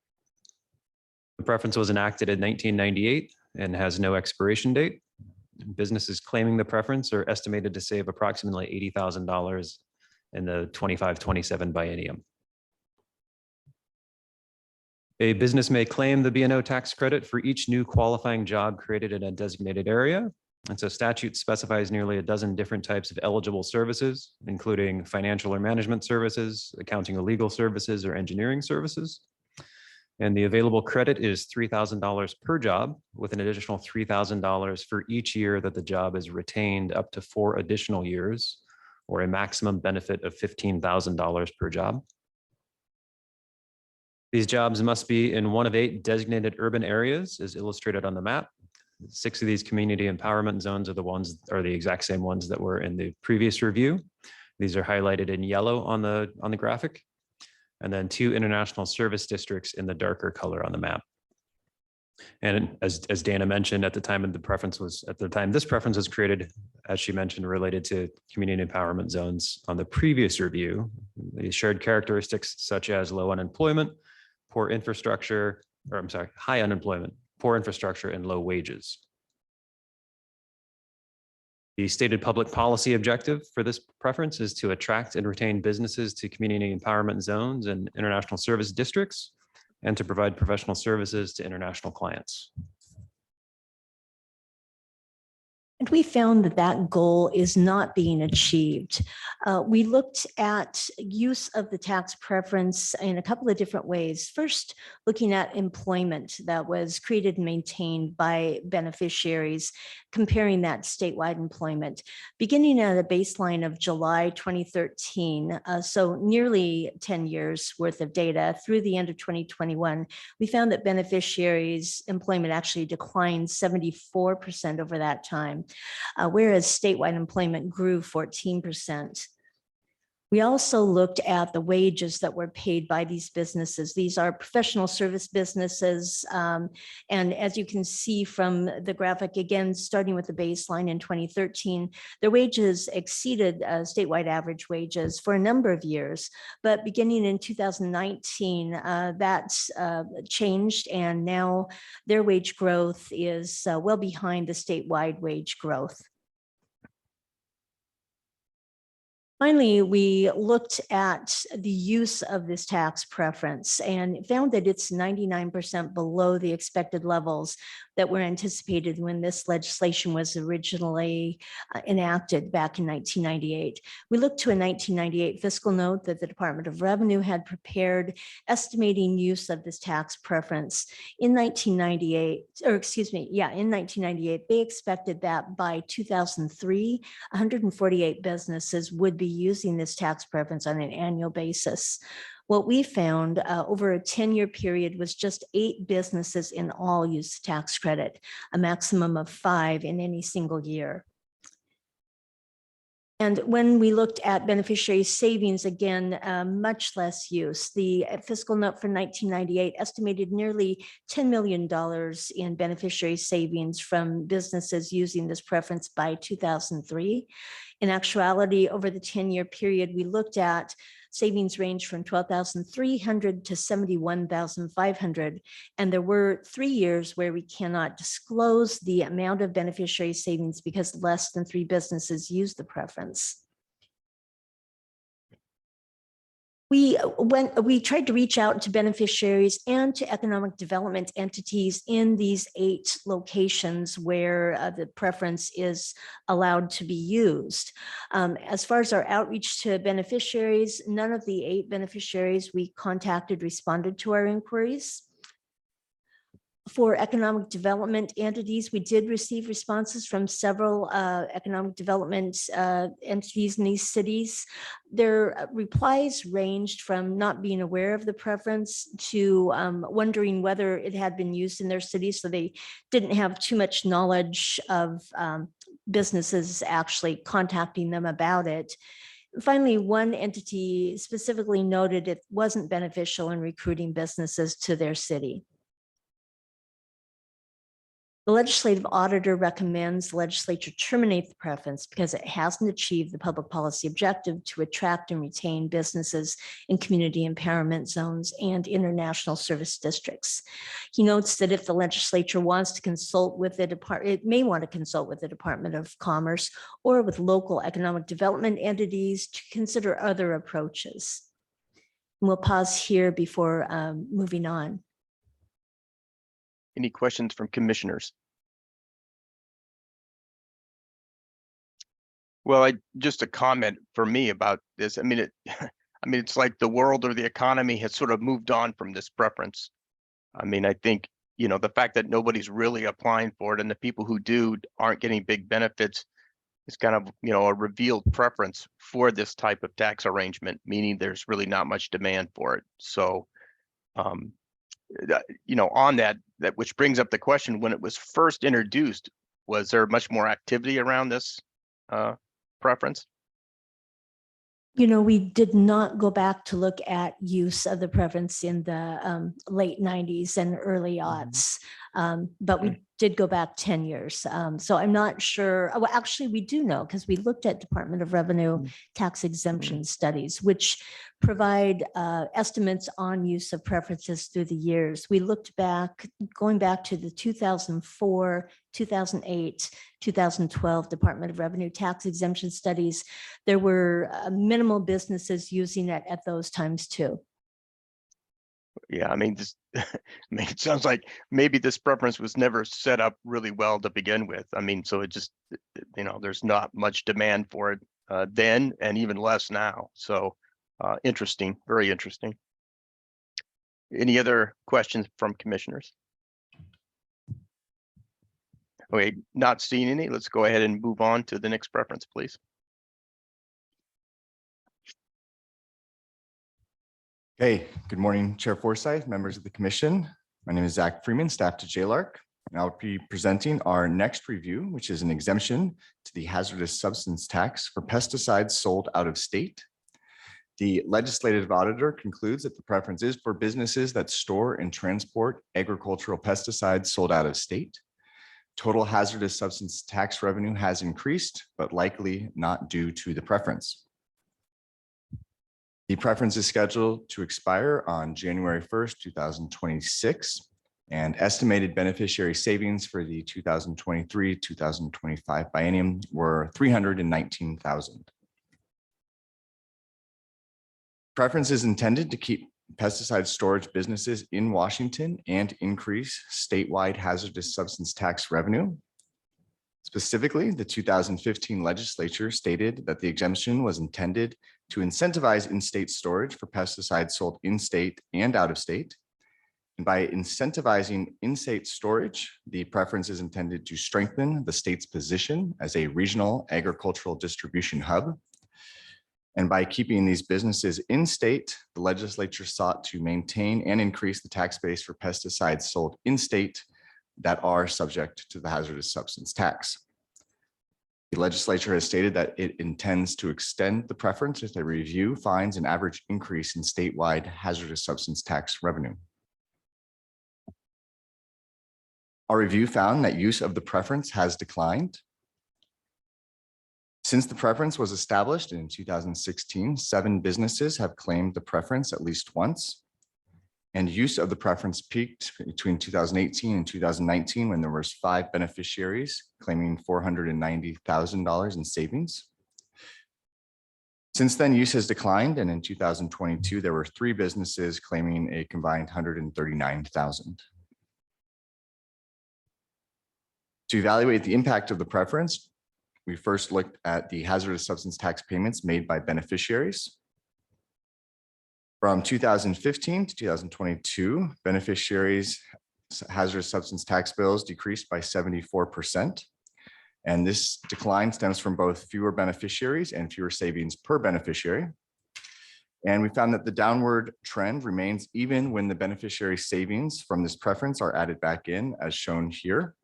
The preference was enacted in 1998 and has no expiration date. Businesses claiming the preference are estimated to save approximately $80,000 in the 25-27 biennium. A business may claim the B&O tax credit for each new qualifying job created in a designated area. And so statute specifies nearly a dozen different types of eligible services, including financial or management services, accounting or legal services, or engineering services. And the available credit is $3,000 per job, with an additional $3,000 for each year that the job is retained up to 4 additional years, or a maximum benefit of $15,000 per job. These jobs must be in one of 8 designated urban areas, as illustrated on the map. 6 of these community empowerment zones are the exact same ones that were in the previous review. These are highlighted in yellow on the graphic, and then 2 international service districts in the darker color on the map. And as Dana mentioned, at the time this preference was created, as she mentioned, related to community empowerment zones on the previous review. These shared characteristics such as low unemployment, high unemployment, poor infrastructure, and low wages. The stated public policy objective for this preference is to attract and retain businesses to community empowerment zones and international service districts, and to provide professional services to international clients. And we found that that goal is not being achieved. We looked at use of the tax preference in a couple of different ways. First, looking at employment that was created and maintained by beneficiaries, comparing that statewide employment. Beginning at a baseline of July 2013, so nearly 10 years worth of data through the end of 2021, we found that beneficiaries' employment actually declined 74% over that time. Whereas statewide employment grew 14%. We also looked at the wages that were paid by these businesses. These are professional service businesses. And as you can see from the graphic, again, starting with the baseline in 2013, their wages exceeded statewide average wages for a number of years. But beginning in 2019, that changed, and now their wage growth is well behind the statewide wage growth. Finally, we looked at the use of this tax preference and found that it's 99% below the expected levels that were anticipated when this legislation was originally enacted back in 1998. We looked to a 1998 fiscal note that the Department of Revenue had prepared, estimating use of this tax preference. In 1998, they expected that by 2003, 148 businesses would be using this tax preference on an annual basis. What we found over a 10-year period was just 8 businesses in all use the tax credit, a maximum of 5 in any single year. And when we looked at beneficiary savings, again, much less use. The fiscal note for 1998 estimated nearly $10 million in beneficiary savings from businesses using this preference by 2003. In actuality, over the 10-year period we looked at, savings range from 12,300 to 71,500. And there were 3 years where we cannot disclose the amount of beneficiary savings because less than 3 businesses use the preference. We tried to reach out to beneficiaries and to economic development entities in these 8 locations where the preference is allowed to be used. As far as our outreach to beneficiaries, none of the 8 beneficiaries we contacted responded to our inquiries. For economic development entities, we did receive responses from several economic development entities in these cities. Their replies ranged from not being aware of the preference to wondering whether it had been used in their city, so they didn't have too much knowledge of businesses actually contacting them about it. Finally, one entity specifically noted it wasn't beneficial in recruiting businesses to their city. The legislative auditor recommends the legislature terminate the preference because it hasn't achieved the public policy objective to attract and retain businesses in community empowerment zones and international service districts. He notes that if the legislature wants to consult with it may want to consult with the Department of Commerce or with local economic development entities to consider other approaches. And we'll pause here before moving on. Any questions from commissioners? Well, just a comment for me about this. I mean, it's like the world or the economy has sort of moved on from this preference. I mean, I think, the fact that nobody's really applying for it and the people who do aren't getting big benefits is kind of, a revealed preference for this type of tax arrangement, meaning there's really not much demand for it. So, on that, which brings up the question, when it was first introduced, was there much more activity around this preference? We did not go back to look at use of the preference in the late 90s and early aughts, but we did go back 10 years. So I'm not sure. Well, actually, we do know because we looked at Department of Revenue tax exemption studies, which provide estimates on use of preferences through the years. We looked back, going back to the 2004, 2008, 2012 Department of Revenue tax exemption studies. There were minimal businesses using it at those times too. Yeah, I mean, it sounds like maybe this preference was never set up really well to begin with. I mean, so it just, there's not much demand for it then, and even less now. So interesting, very interesting. Any other questions from commissioners? Okay, not seeing any. Let's go ahead and move on to the next preference, please. Hey, good morning, Chair Forsyth, members of the commission. My name is Zach Freeman, staff to JLARC, and I'll be presenting our next review, which is an exemption to the hazardous substance tax for pesticides sold out of state. The legislative auditor concludes that the preference is for businesses that store and transport agricultural pesticides sold out of state. Total hazardous substance tax revenue has increased, but likely not due to the preference. The preference is scheduled to expire on January 1st, 2026, and estimated beneficiary savings for the 2023-2025 biennium were $319,000. Preference is intended to keep pesticide storage businesses in Washington and increase statewide hazardous substance tax revenue. Specifically, the 2015 legislature stated that the exemption was intended to incentivize in-state storage for pesticides sold in-state and out of state. And by incentivizing in-state storage, the preference is intended to strengthen the state's position as a regional agricultural distribution hub. And by keeping these businesses in state, the legislature sought to maintain and increase the tax base for pesticides sold in state that are subject to the hazardous substance tax. The legislature has stated that it intends to extend the preference if they review finds an average increase in statewide hazardous substance tax revenue. Our review found that use of the preference has declined. Since the preference was established in 2016, 7 businesses have claimed the preference at least once. And use of the preference peaked between 2018 and 2019 when there was 5 beneficiaries claiming $490,000 in savings. Since then, use has declined, and in 2022, there were 3 businesses claiming a combined $139,000. To evaluate the impact of the preference, we first looked at the hazardous substance tax payments made by beneficiaries. From 2015 to 2022, beneficiaries' hazardous substance tax bills decreased by 74%. And this decline stems from both fewer beneficiaries and fewer savings per beneficiary. And we found that the downward trend remains even when the beneficiary savings from this preference are added back in, as shown here.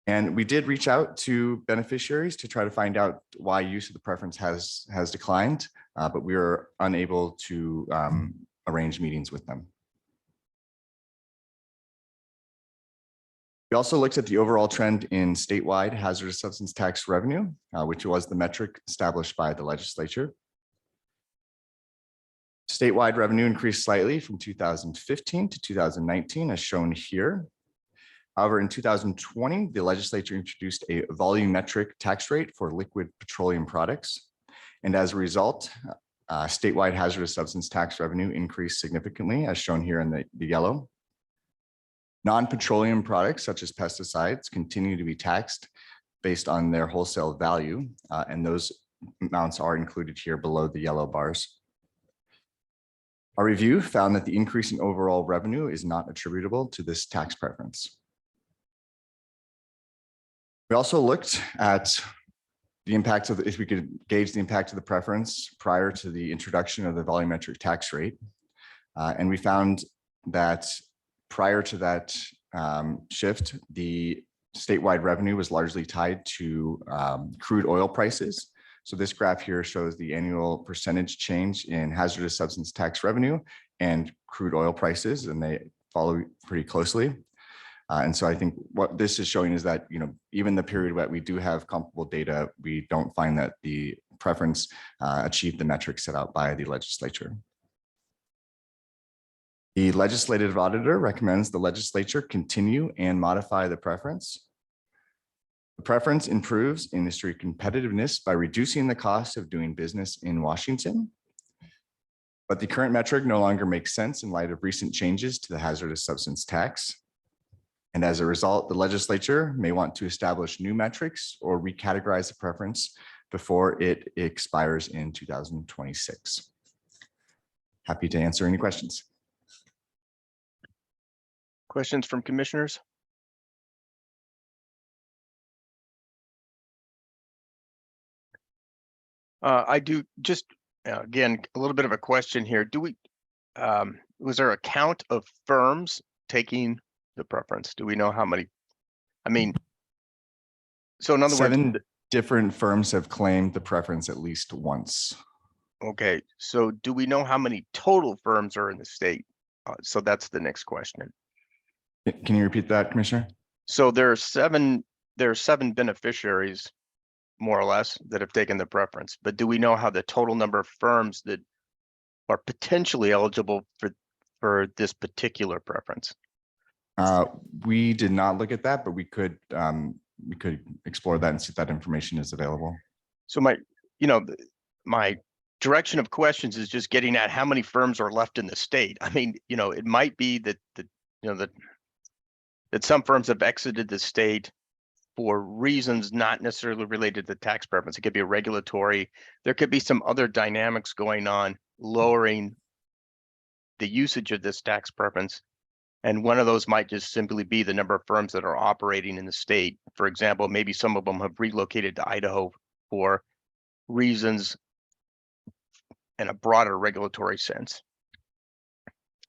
And we did reach out to beneficiaries to try to find out why use of the preference has declined, but we were unable to arrange meetings with them. We also looked at the overall trend in statewide hazardous substance tax revenue, which was the metric established by the legislature. Statewide revenue increased slightly from 2015 to 2019, as shown here. However, in 2020, the legislature introduced a volumetric tax rate for liquid petroleum products. And as a result, statewide hazardous substance tax revenue increased significantly, as shown here in the yellow. Non-petroleum products, such as pesticides, continue to be taxed based on their wholesale value, and those amounts are included here below the yellow bars. Our review found that the increase in overall revenue is not attributable to this tax preference. We also looked at the impact of, if we could gauge the impact of the preference prior to the introduction of the volumetric tax rate. And we found that prior to that shift, the statewide revenue was largely tied to crude oil prices. So this graph here shows the annual percentage change in hazardous substance tax revenue and crude oil prices, and they follow pretty closely. And so I think what this is showing is that, even the period that we do have comparable data, we don't find that the preference achieved the metrics set out by the legislature. The legislative auditor recommends the legislature continue and modify the preference. The preference improves industry competitiveness by reducing the cost of doing business in Washington. But the current metric no longer makes sense in light of recent changes to the hazardous substance tax. And as a result, the legislature may want to establish new metrics or recategorize the preference before it expires in 2026. Happy to answer any questions. Questions from commissioners? I do just, again, a little bit of a question here. Was there a count of firms taking the preference? Do we know how many? I mean, so in other words, 7 different firms have claimed the preference at least once. okay, so do we know how many total firms are in the state? So that's the next question. Can you repeat that, Commissioner? So there are 7 beneficiaries, more or less, that have taken the preference, but do we know how the total number of firms that are potentially eligible for this particular preference? We did not look at that, but we could explore that and see if that information is available. So my direction of questions is just getting at how many firms are left in the state. I mean, it might be that that some firms have exited the state for reasons not necessarily related to tax preference. It could be a regulatory. There could be some other dynamics going on, lowering the usage of this tax preference. And one of those might just simply be the number of firms that are operating in the state. For example, maybe some of them have relocated to Idaho for reasons in a broader regulatory sense.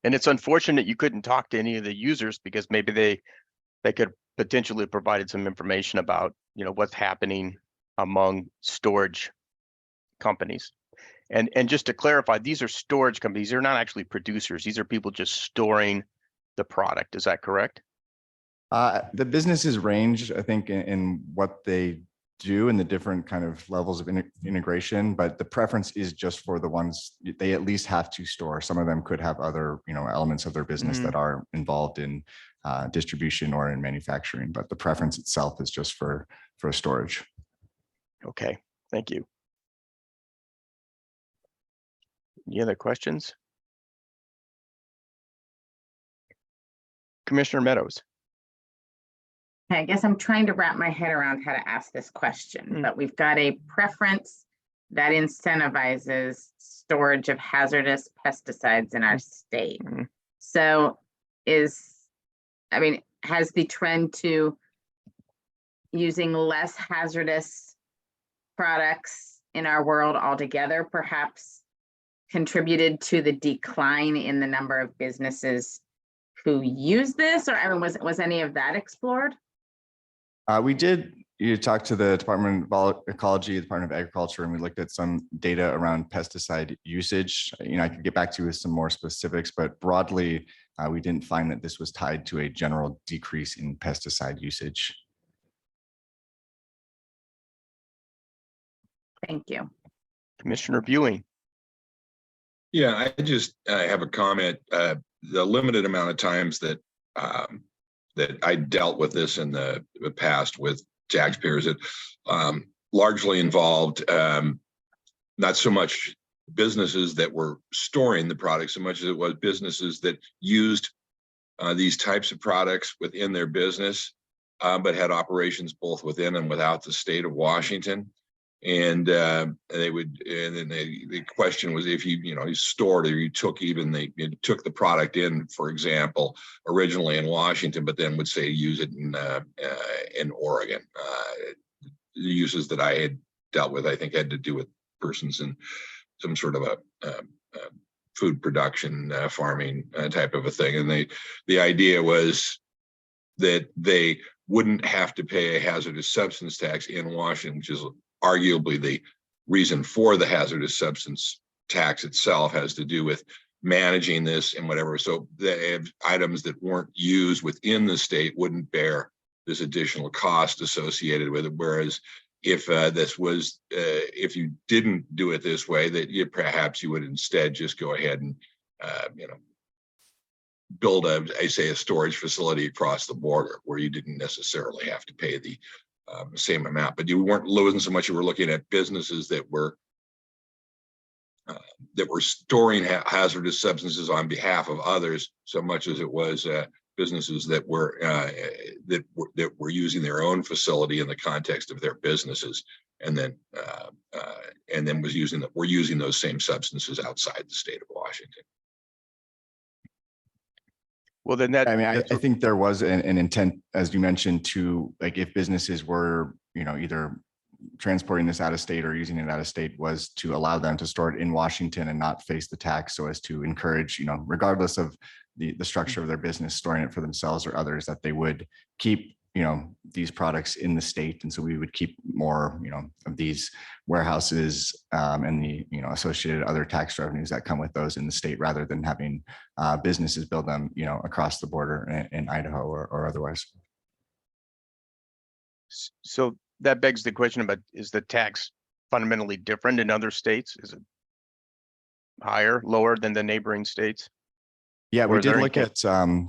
And it's unfortunate you couldn't talk to any of the users because maybe they could potentially provided some information about, what's happening among storage companies. And just to clarify, these are storage companies. They're not actually producers. These are people just storing the product. Is that correct? The businesses range, I think, in what they do and the different kind of levels of integration, but the preference is just for the ones they at least have to store. Some of them could have other, elements of their business that are involved in distribution or in manufacturing, but the preference itself is just for storage. Okay, thank you. Any other questions? Commissioner Meadows. I guess I'm trying to wrap my head around how to ask this question, but we've got a preference that incentivizes storage of hazardous pesticides in our state. So has the trend to using less hazardous products in our world altogether perhaps contributed to the decline in the number of businesses who use this? Or was any of that explored? You talked to the Department of Ecology, Department of Agriculture, and we looked at some data around pesticide usage. I could get back to you with some more specifics, but broadly, we didn't find that this was tied to a general decrease in pesticide usage. Thank you. Commissioner Buing. Yeah, I have a comment. The limited amount of times that I dealt with this in the past with taxpayers, it largely involved not so much businesses that were storing the product so much as it was businesses that used these types of products within their business, but had operations both within and without the state of Washington. And they would, and then the question was, if you stored or you took you took the product in, for example, originally in Washington, but then would say use it in Oregon. The uses that I had dealt with, I think, had to do with persons in some sort of a food production, farming type of a thing. And the idea was that they wouldn't have to pay a hazardous substance tax in Washington, which is arguably the reason for the hazardous substance tax itself, has to do with managing this and whatever. So the items that weren't used within the state wouldn't bear this additional cost associated with it. Whereas if if you didn't do it this way, that perhaps you would instead just go ahead and build a storage facility across the border where you didn't necessarily have to pay the same amount, but you weren't losing so much. You were looking at businesses that were storing hazardous substances on behalf of others, so much as it was businesses that were using their own facility in the context of their businesses, and then were using those same substances outside the state of Washington. Well, then I think there was an intent, as you mentioned, to, like, if businesses were, either transporting this out of state or using it out of state, was to allow them to store it in Washington and not face the tax, so as to encourage, regardless of the structure of their business, storing it for themselves or others, that they would keep, these products in the state. And so we would keep more, of these warehouses and the, associated other tax revenues that come with those in the state, rather than having businesses build them, across the border in Idaho or otherwise. So that begs the question about, is the tax fundamentally different in other states? Is it higher, lower than the neighboring states? Yeah, we Or is did there look at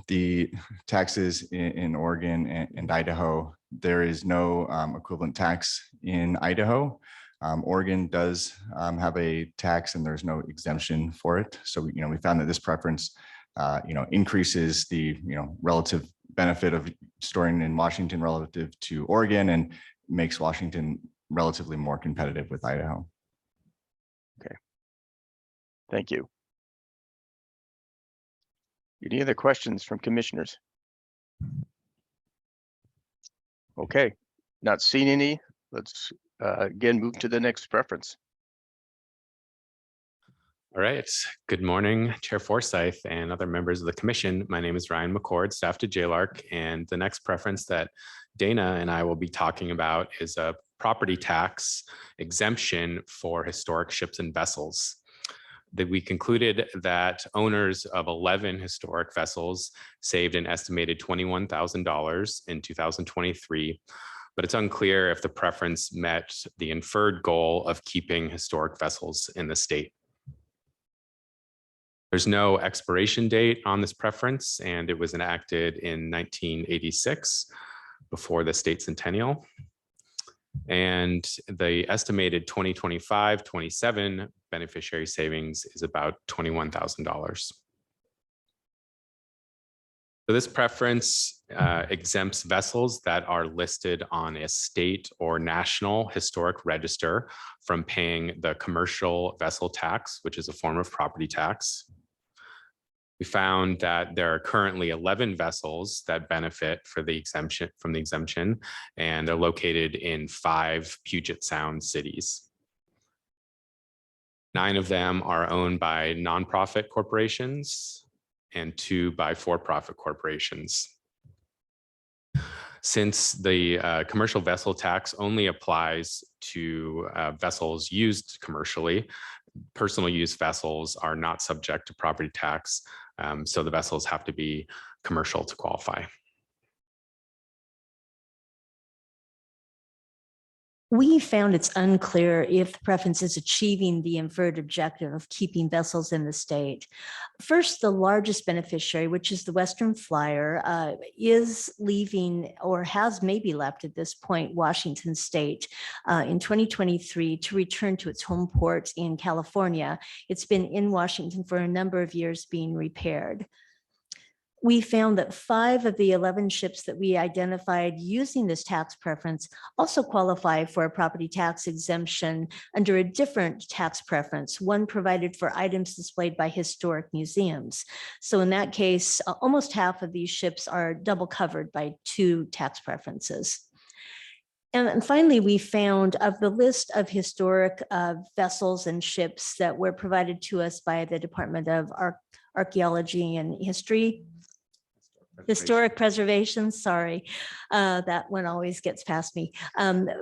the taxes in Oregon and Idaho. There is no equivalent tax in Idaho. Oregon does have a tax, and there's no exemption for it. So we found that this preference increases the relative benefit of storing in Washington relative to Oregon, and makes Washington relatively more competitive with Idaho. Okay. Thank you. Any other questions from commissioners? Okay, not seeing any. Let's again move to the next preference. All right. Good morning, Chair Forsyth and other members of the commission. My name is Ryan McCord, staff to JLARC, and the next preference that Dana and I will be talking about is a property tax exemption for historic ships and vessels. That we concluded that owners of 11 historic vessels saved an estimated $21,000 in 2023, but it's unclear if the preference met the inferred goal of keeping historic vessels in the state. There's no expiration date on this preference, and it was enacted in 1986 before the state centennial. And the estimated 2025-27 beneficiary savings is about $21,000. So this preference exempts vessels that are listed on a state or national historic register from paying the commercial vessel tax, which is a form of property tax. We found that there are currently 11 vessels that benefit from the exemption, and they're located in 5 Puget Sound cities. 9 of them are owned by nonprofit corporations and 2 by for-profit corporations. Since the commercial vessel tax only applies to vessels used commercially, personal use vessels are not subject to property tax. So the vessels have to be commercial to qualify. We found it's unclear if the preference is achieving the inferred objective of keeping vessels in the state. First, the largest beneficiary, which is the Western Flyer, is leaving or has maybe left at this point Washington State in 2023 to return to its home port in California. It's been in Washington for a number of years being repaired. We found that 5 of the 11 ships that we identified using this tax preference also qualify for a property tax exemption under a different tax preference, one provided for items displayed by historic museums. So in that case, almost half of these ships are double covered by 2 tax preferences. And finally, we found of the list of historic vessels and ships that were provided to us by the Department of Archaeology and Historic Preservation, sorry, that one always gets past me.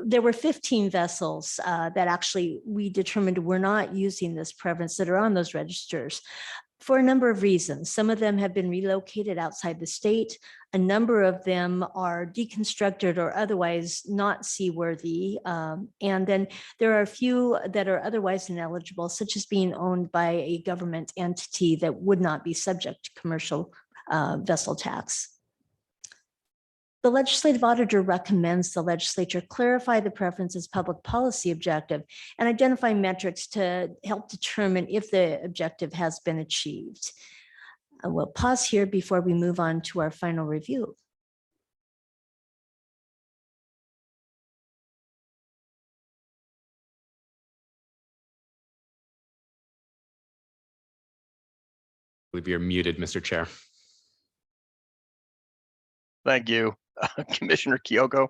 There were 15 vessels that actually we determined were not using this preference that are on those registers for a number of reasons. Some of them have been relocated outside the state. A number of them are deconstructed or otherwise not seaworthy. And then there are a few that are otherwise ineligible, such as being owned by a government entity that would not be subject to commercial vessel tax. The legislative auditor recommends the legislature clarify the preference's public policy objective and identify metrics to help determine if the objective has been achieved. I will pause here before we move on to our final review. I believe you're muted, Mr. Chair. Thank you. Commissioner Kyoko.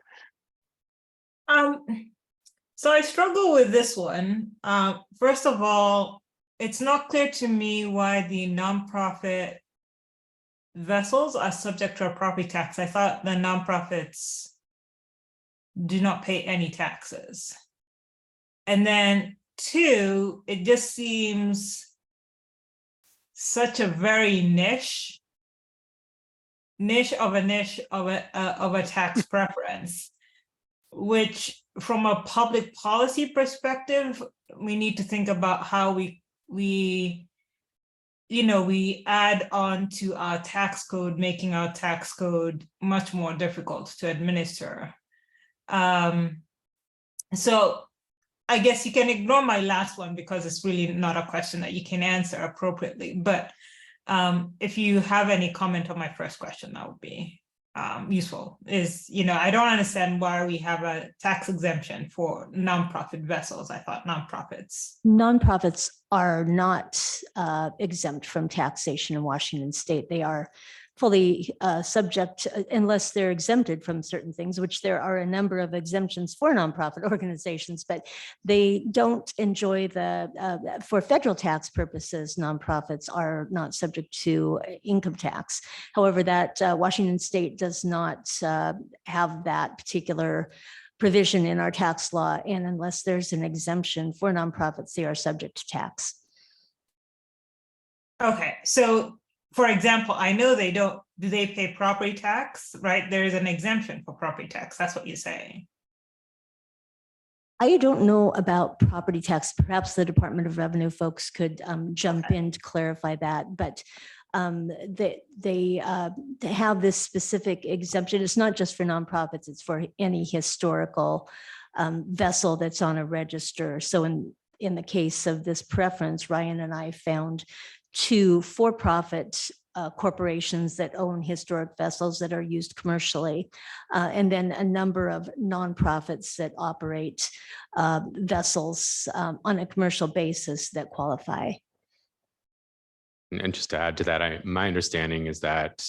So I struggle with this one. First of all, it's not clear to me why the nonprofit vessels are subject to a property tax. I thought the nonprofits do not pay any taxes. And then 2, it just seems such a very niche of a tax preference, which from a public policy perspective, we need to think about how we add on to our tax code, making our tax code much more difficult to administer. So I guess you can ignore my last one because it's really not a question that you can answer appropriately. But if you have any comment on my first question, that would be useful. I don't understand why we have a tax exemption for nonprofit vessels. I thought nonprofits Nonprofits are not exempt from taxation in Washington State. They are fully subject unless they're exempted from certain things, which there are a number of exemptions for nonprofit organizations, but they don't enjoy for federal tax purposes, nonprofits are not subject to income tax. However, that Washington State does not have that particular provision in our tax law. And unless there's an exemption for nonprofits, they are subject to tax. Okay, so for example, I know they don't, do they pay property tax, right? There is an exemption for property tax. That's what you're saying. I don't know about property tax. Perhaps the Department of Revenue folks could jump in to clarify that, but they have this specific exemption. It's not just for nonprofits, it's for any historical vessel that's on a register. So in the case of this preference, Ryan and I found 2 for-profit corporations that own historic vessels that are used commercially, and then a number of nonprofits that operate vessels on a commercial basis that qualify. And just to add to that, my understanding is that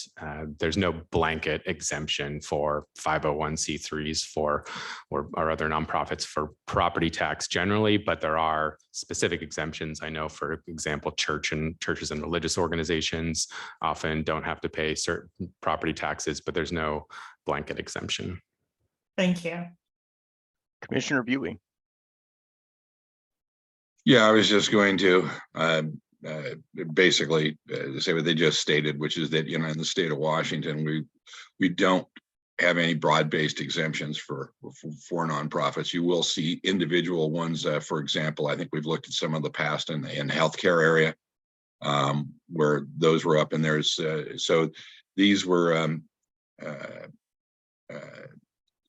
there's no blanket exemption for 501c3s or other nonprofits for property tax generally, but there are specific exemptions. I know, for example, churches and religious organizations often don't have to pay certain property taxes, but there's no blanket exemption. Thank you. Commissioner Buie. Yeah, I was just going to basically say what they just stated, which is that, you know, in the state of Washington, we don't have any broad-based exemptions for nonprofits. You will see individual ones. For example, I think we've looked at some of the past in the healthcare area where those were up, and there's so these were you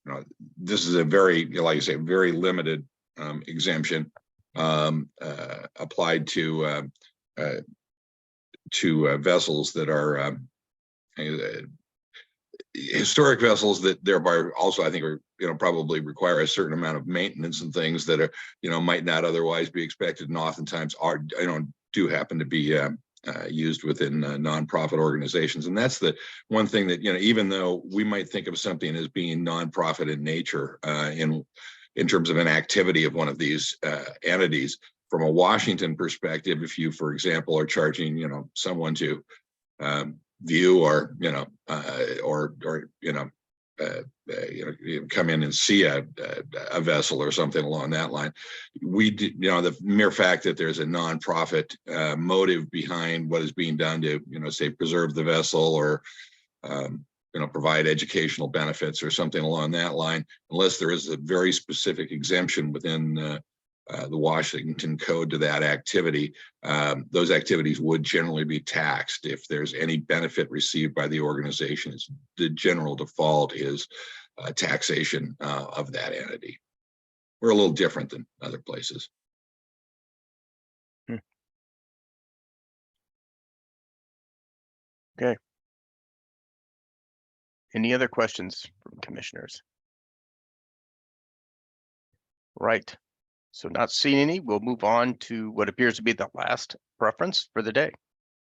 know, this is a very, like I say, very limited exemption applied to vessels that are historic vessels that thereby also, I think, are, you know, probably require a certain amount of maintenance and things that are, you know, might not otherwise be expected, and oftentimes are, you know, do happen to be used within nonprofit organizations. And that's the one thing that, you know, even though we might think of something as being nonprofit in nature in terms of an activity of one of these entities, from a Washington perspective, if you, for example, are charging, you know, someone to view or, you know, come in and see a vessel or something along that line, you know, the mere fact that there's a nonprofit motive behind what is being done to, you know, say, preserve the vessel or you know, provide educational benefits or something along that line, unless there is a very specific exemption within the Washington Code to that activity, those activities would generally be taxed. If there's any benefit received by the organization, the general default is taxation of that entity. We're a little different than other places. Okay. Any other questions from commissioners? Right. So not seeing any, we'll move on to what appears to be the last preference for the day.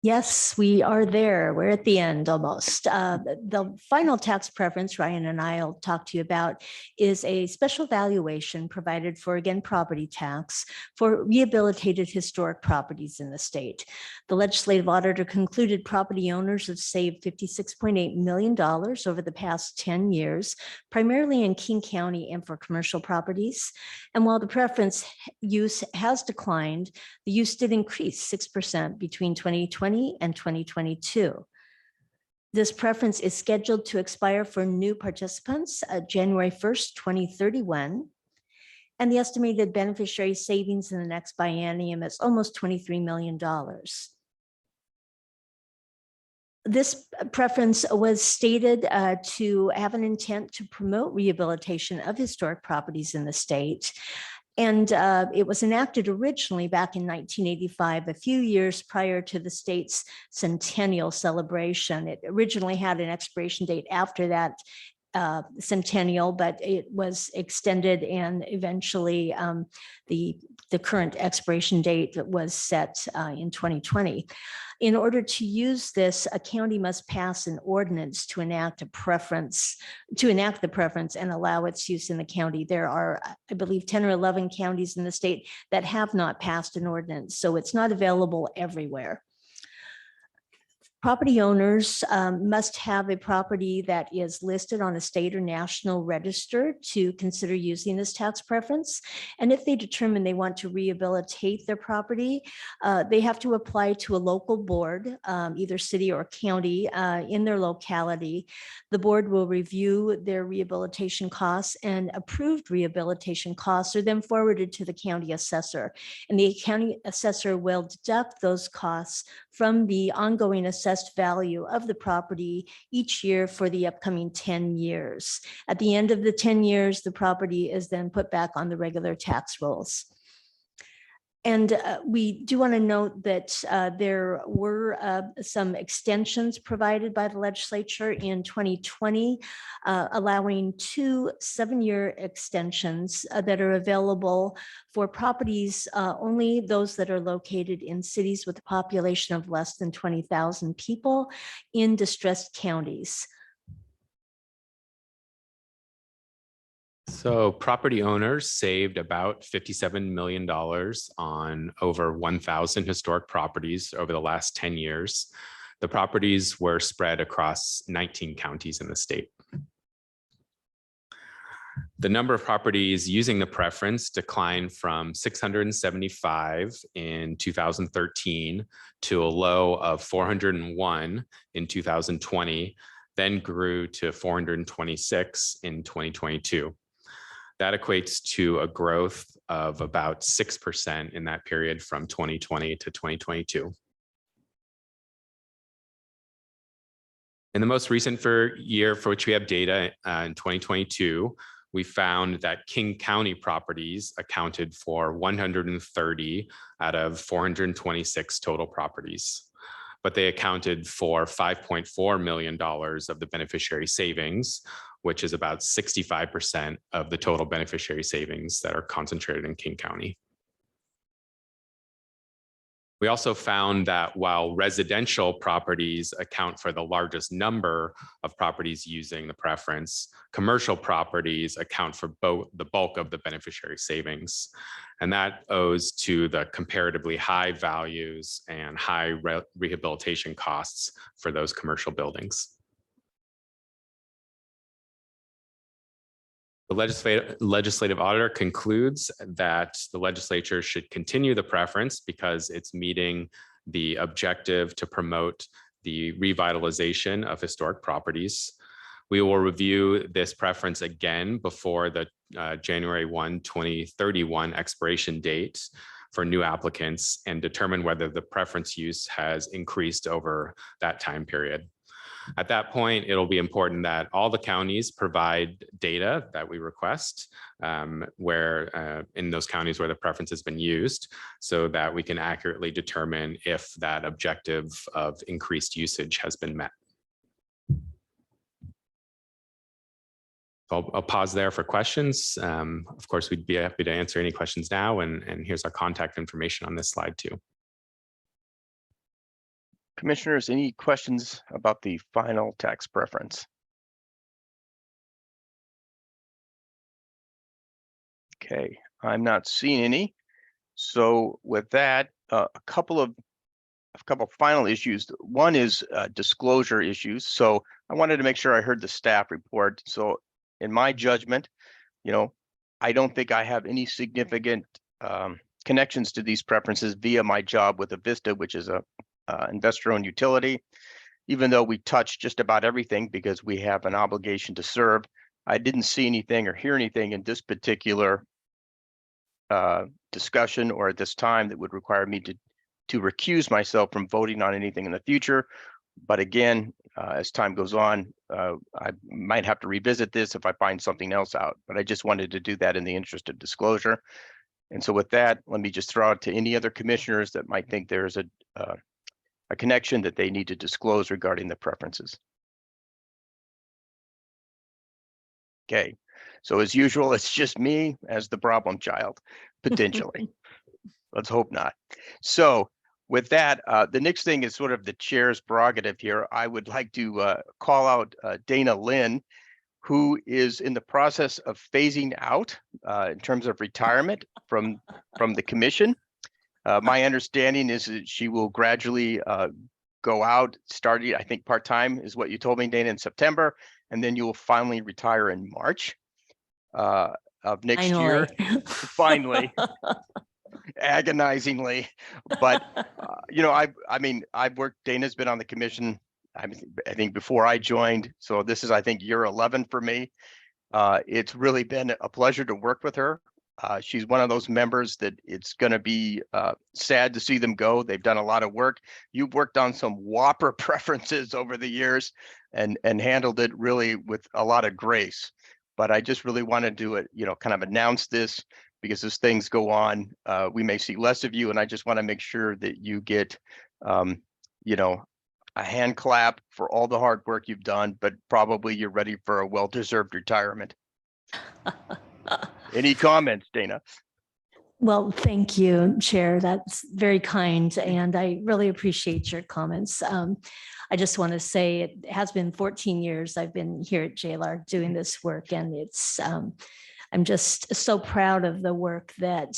Yes, we are there. We're at the end almost. The final tax preference Ryan and I will talk to you about is a special valuation provided for, again, property tax for rehabilitated historic properties in the state. The legislative auditor concluded property owners have saved $56.8 million over the past 10 years, primarily in King County and for commercial properties. And while the preference use has declined, the use did increase 6% between 2020 and 2022. This preference is scheduled to expire for new participants January 1st, 2031. And the estimated beneficiary savings in the next biennium is almost $23 million. This preference was stated to have an intent to promote rehabilitation of historic properties in the state. And it was enacted originally back in 1985, a few years prior to the state's centennial celebration. It originally had an expiration date after that Centennial, but it was extended and eventually the current expiration date that was set in 2020. In order to use this, a county must pass an ordinance to enact the preference and allow its use in the county. There are, I believe, 10 or 11 counties in the state that have not passed an ordinance, so it's not available everywhere. Property owners must have a property that is listed on a state or national register to consider using this tax preference. And if they determine they want to rehabilitate their property, they have to apply to a local board, either city or county in their locality. The board will review their rehabilitation costs, and approved rehabilitation costs are then forwarded to the county assessor. And the county assessor will deduct those costs from the ongoing assessed value of the property each year for the upcoming 10 years. At the end of the 10 years, the property is then put back on the regular tax rolls. And we do want to note that there were some extensions provided by the legislature in 2020, allowing 2 7-year extensions that are available for properties, only those that are located in cities with a population of less than 20,000 people in distressed counties. So property owners saved about $57 million on over 1,000 historic properties over the last 10 years. The properties were spread across 19 counties in the state. The number of properties using the preference declined from 675 in 2013 to a low of 401 in 2020, then grew to 426 in 2022. That equates to a growth of about 6% in that period from 2020 to 2022. In the most recent year for which we have data in 2022, we found that King County properties accounted for 130 out of 426 total properties, but they accounted for $5.4 million of the beneficiary savings, which is about 65% of the total beneficiary savings that are concentrated in King County. We also found that while residential properties account for the largest number of properties using the preference, commercial properties account for both the bulk of the beneficiary savings. And that owes to the comparatively high values and high rehabilitation costs for those commercial buildings. The legislative auditor concludes that the legislature should continue the preference because it's meeting the objective to promote the revitalization of historic properties. We will review this preference again before the January 1, 2031 expiration date for new applicants and determine whether the preference use has increased over that time period. At that point, it'll be important that all the counties provide data that we request where in those counties where the preference has been used so that we can accurately determine if that objective of increased usage has been met. I'll pause there for questions. Of course, we'd be happy to answer any questions now, and here's our contact information on this slide too. Commissioners, any questions about the final tax preference? Okay, I'm not seeing any. So with that, a couple of final issues. One is disclosure issues. So I wanted to make sure I heard the staff report. So in my judgment, I don't think I have any significant connections to these preferences via my job with Avista, which is a investor-owned utility. Even though we touch just about everything because we have an obligation to serve, I didn't see anything or hear anything in this particular discussion or at this time that would require me to recuse myself from voting on anything in the future. But again, as time goes on, I might have to revisit this if I find something else out, but I just wanted to do that in the interest of disclosure. And so with that, let me just throw out to any other commissioners that might think there's a connection that they need to disclose regarding the preferences. Okay, so as usual, it's just me as the problem child, potentially. Let's hope not. So with that, the next thing is sort of the chair's prerogative here. I would like to call out Dana Lynn, who is in the process of phasing out in terms of retirement from the commission. My understanding is that she will gradually go out, starting, I think, part-time is what you told me, Dana, in September, and then you will finally retire in March of next year. Finally, agonizingly. But, you know, I mean, I've worked, Dana's been on the commission, I think before I joined. So this is, I think, year 11 for me. It's really been a pleasure to work with her. She's one of those members that it's going to be sad to see them go. They've done a lot of work. You've worked on some whopper preferences over the years and handled it really with a lot of grace. But I just really wanted to, you know, kind of announce this because as things go on, we may see less of you. And I just want to make sure that you get, you know, a hand clap for all the hard work you've done, but probably you're ready for a well-deserved retirement. Any comments, Dana? Well, thank you, Chair. That's very kind, and I really appreciate your comments. I just want to say it has been 14 years I've been here at JLARC doing this work, and it's I'm just so proud of the work that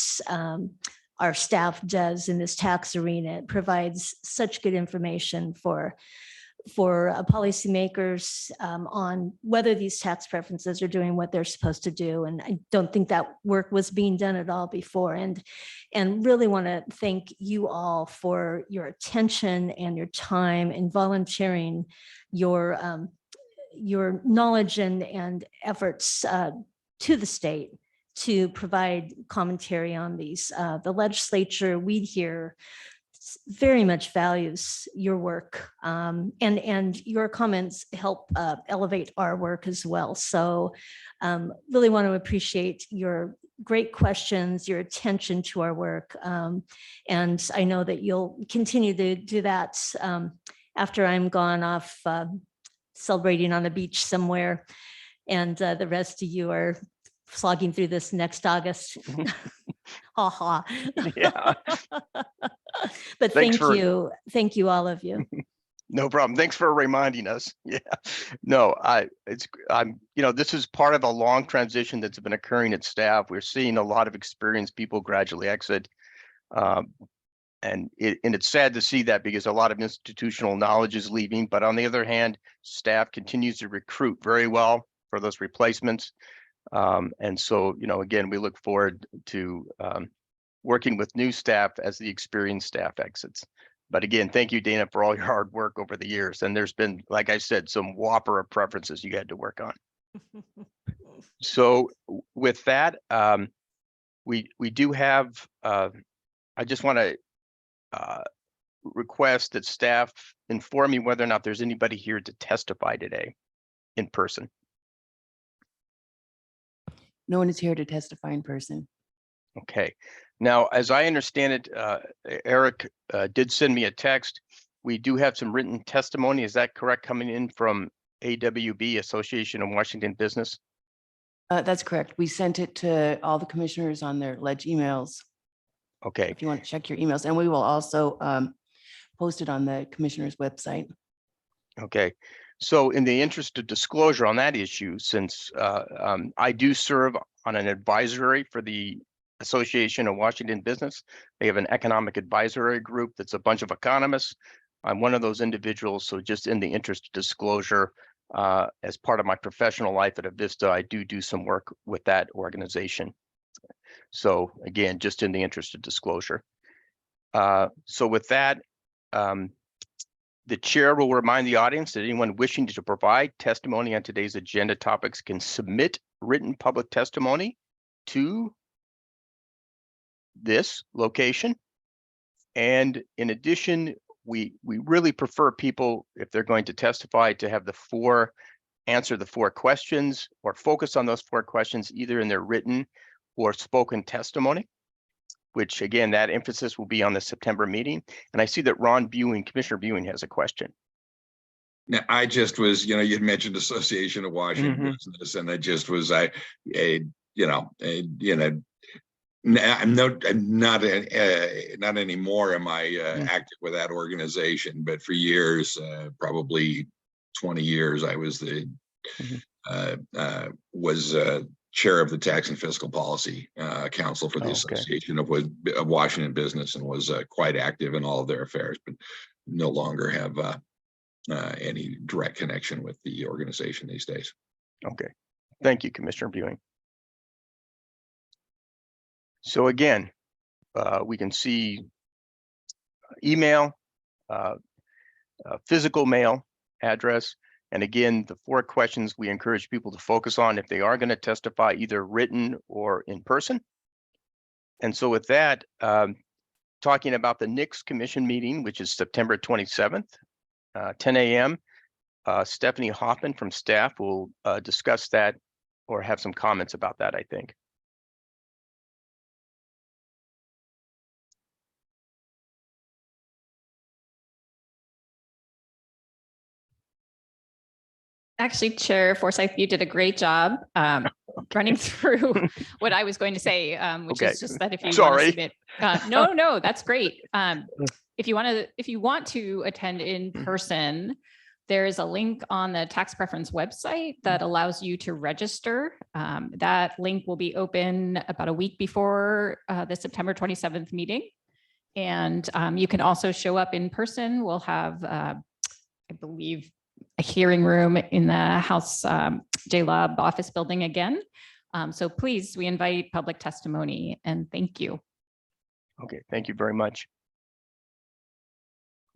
our staff does in this tax arena. It provides such good information for policymakers on whether these tax preferences are doing what they're supposed to do. And I don't think that work was being done at all before. And really want to thank you all for your attention and your time and volunteering your knowledge and efforts to the state to provide commentary on these. The legislature, we hear, very much values your work, and your comments help elevate our work as well. So really want to appreciate your great questions, your attention to our work. And I know that you'll continue to do that after I'm gone off celebrating on the beach somewhere. And the rest of you are slogging through this next August. Ha ha. Yeah. But thank you, all of you. No problem. Thanks for reminding us. Yeah. No, I'm, you know, this is part of a long transition that's been occurring at staff. We're seeing a lot of experienced people gradually exit. And it's sad to see that because a lot of institutional knowledge is leaving. But on the other hand, staff continues to recruit very well for those replacements. And so, you know, again, we look forward to working with new staff as the experienced staff exits. But again, thank you, Dana, for all your hard work over the years. And there's been, like I said, some whopper of preferences you had to work on. So with that, we do have, I just want to request that staff inform me whether or not there's anybody here to testify today in person. No one is here to testify in person. Okay. Now, as I understand it, Eric did send me a text. We do have some written testimony. Is that correct? Coming in from AWB, Association of Washington Business? That's correct. We sent it to all the commissioners on their ledge emails. Okay. If you want to check your emails, and we will also post it on the commissioner's website. Okay. So in the interest of disclosure on that issue, since I do serve on an advisory for the Association of Washington Business, they have an economic advisory group that's a bunch of economists. I'm one of those individuals. So just in the interest of disclosure, as part of my professional life at Avista, I do some work with that organization. So again, just in the interest of disclosure. So with that, the chair will remind the audience that anyone wishing to provide testimony on today's agenda topics can submit written public testimony to this location. And in addition, we really prefer people, if they're going to testify, to have answer the 4 questions or focus on those 4 questions either in their written or spoken testimony, which again, that emphasis will be on the September meeting. And I see that Ron Buing, Commissioner Buing, has a question. Now, I just was, you know, you'd mentioned Association of Washington Business, and I just was, I'm not anymore am I active with that organization, but for years, probably 20 years, I was chair of the Tax and Fiscal Policy Council for the Association of Washington Business, and was quite active in all of their affairs, but no longer have any direct connection with the organization these days. Okay, thank you, Commissioner Buing. So again, we can see email, physical mail address. And again, the 4 questions we encourage people to focus on if they are going to testify, either written or in person. And so with that, talking about the next commission meeting, which is September 27th, 10 a.m. Stephanie Hoffman from staff will discuss that or have some comments about that, I think. Actually, Chair Forsyth, you did a great job running through what I was going to say, which is just that if you want to submit, no, that's great. If you want to attend in person, there is a link on the tax preference website that allows you to register. That link will be open about a week before the September 27th meeting. And you can also show up in person. We'll have, I believe, a hearing room in the House JLab office building again. So please, we invite public testimony, and thank you. Okay, thank you very much.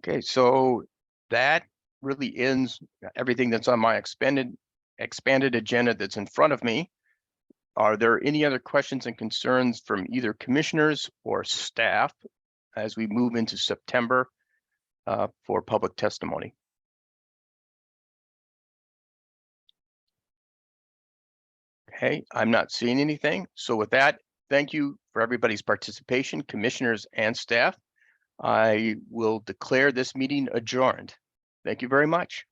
Okay, so that really ends everything that's on my expanded agenda that's in front of me. Are there any other questions and concerns from either commissioners or staff as we move into September for public testimony? Okay, I'm not seeing anything. So with that, thank you for everybody's participation, commissioners and staff. I will declare this meeting adjourned. Thank you very much.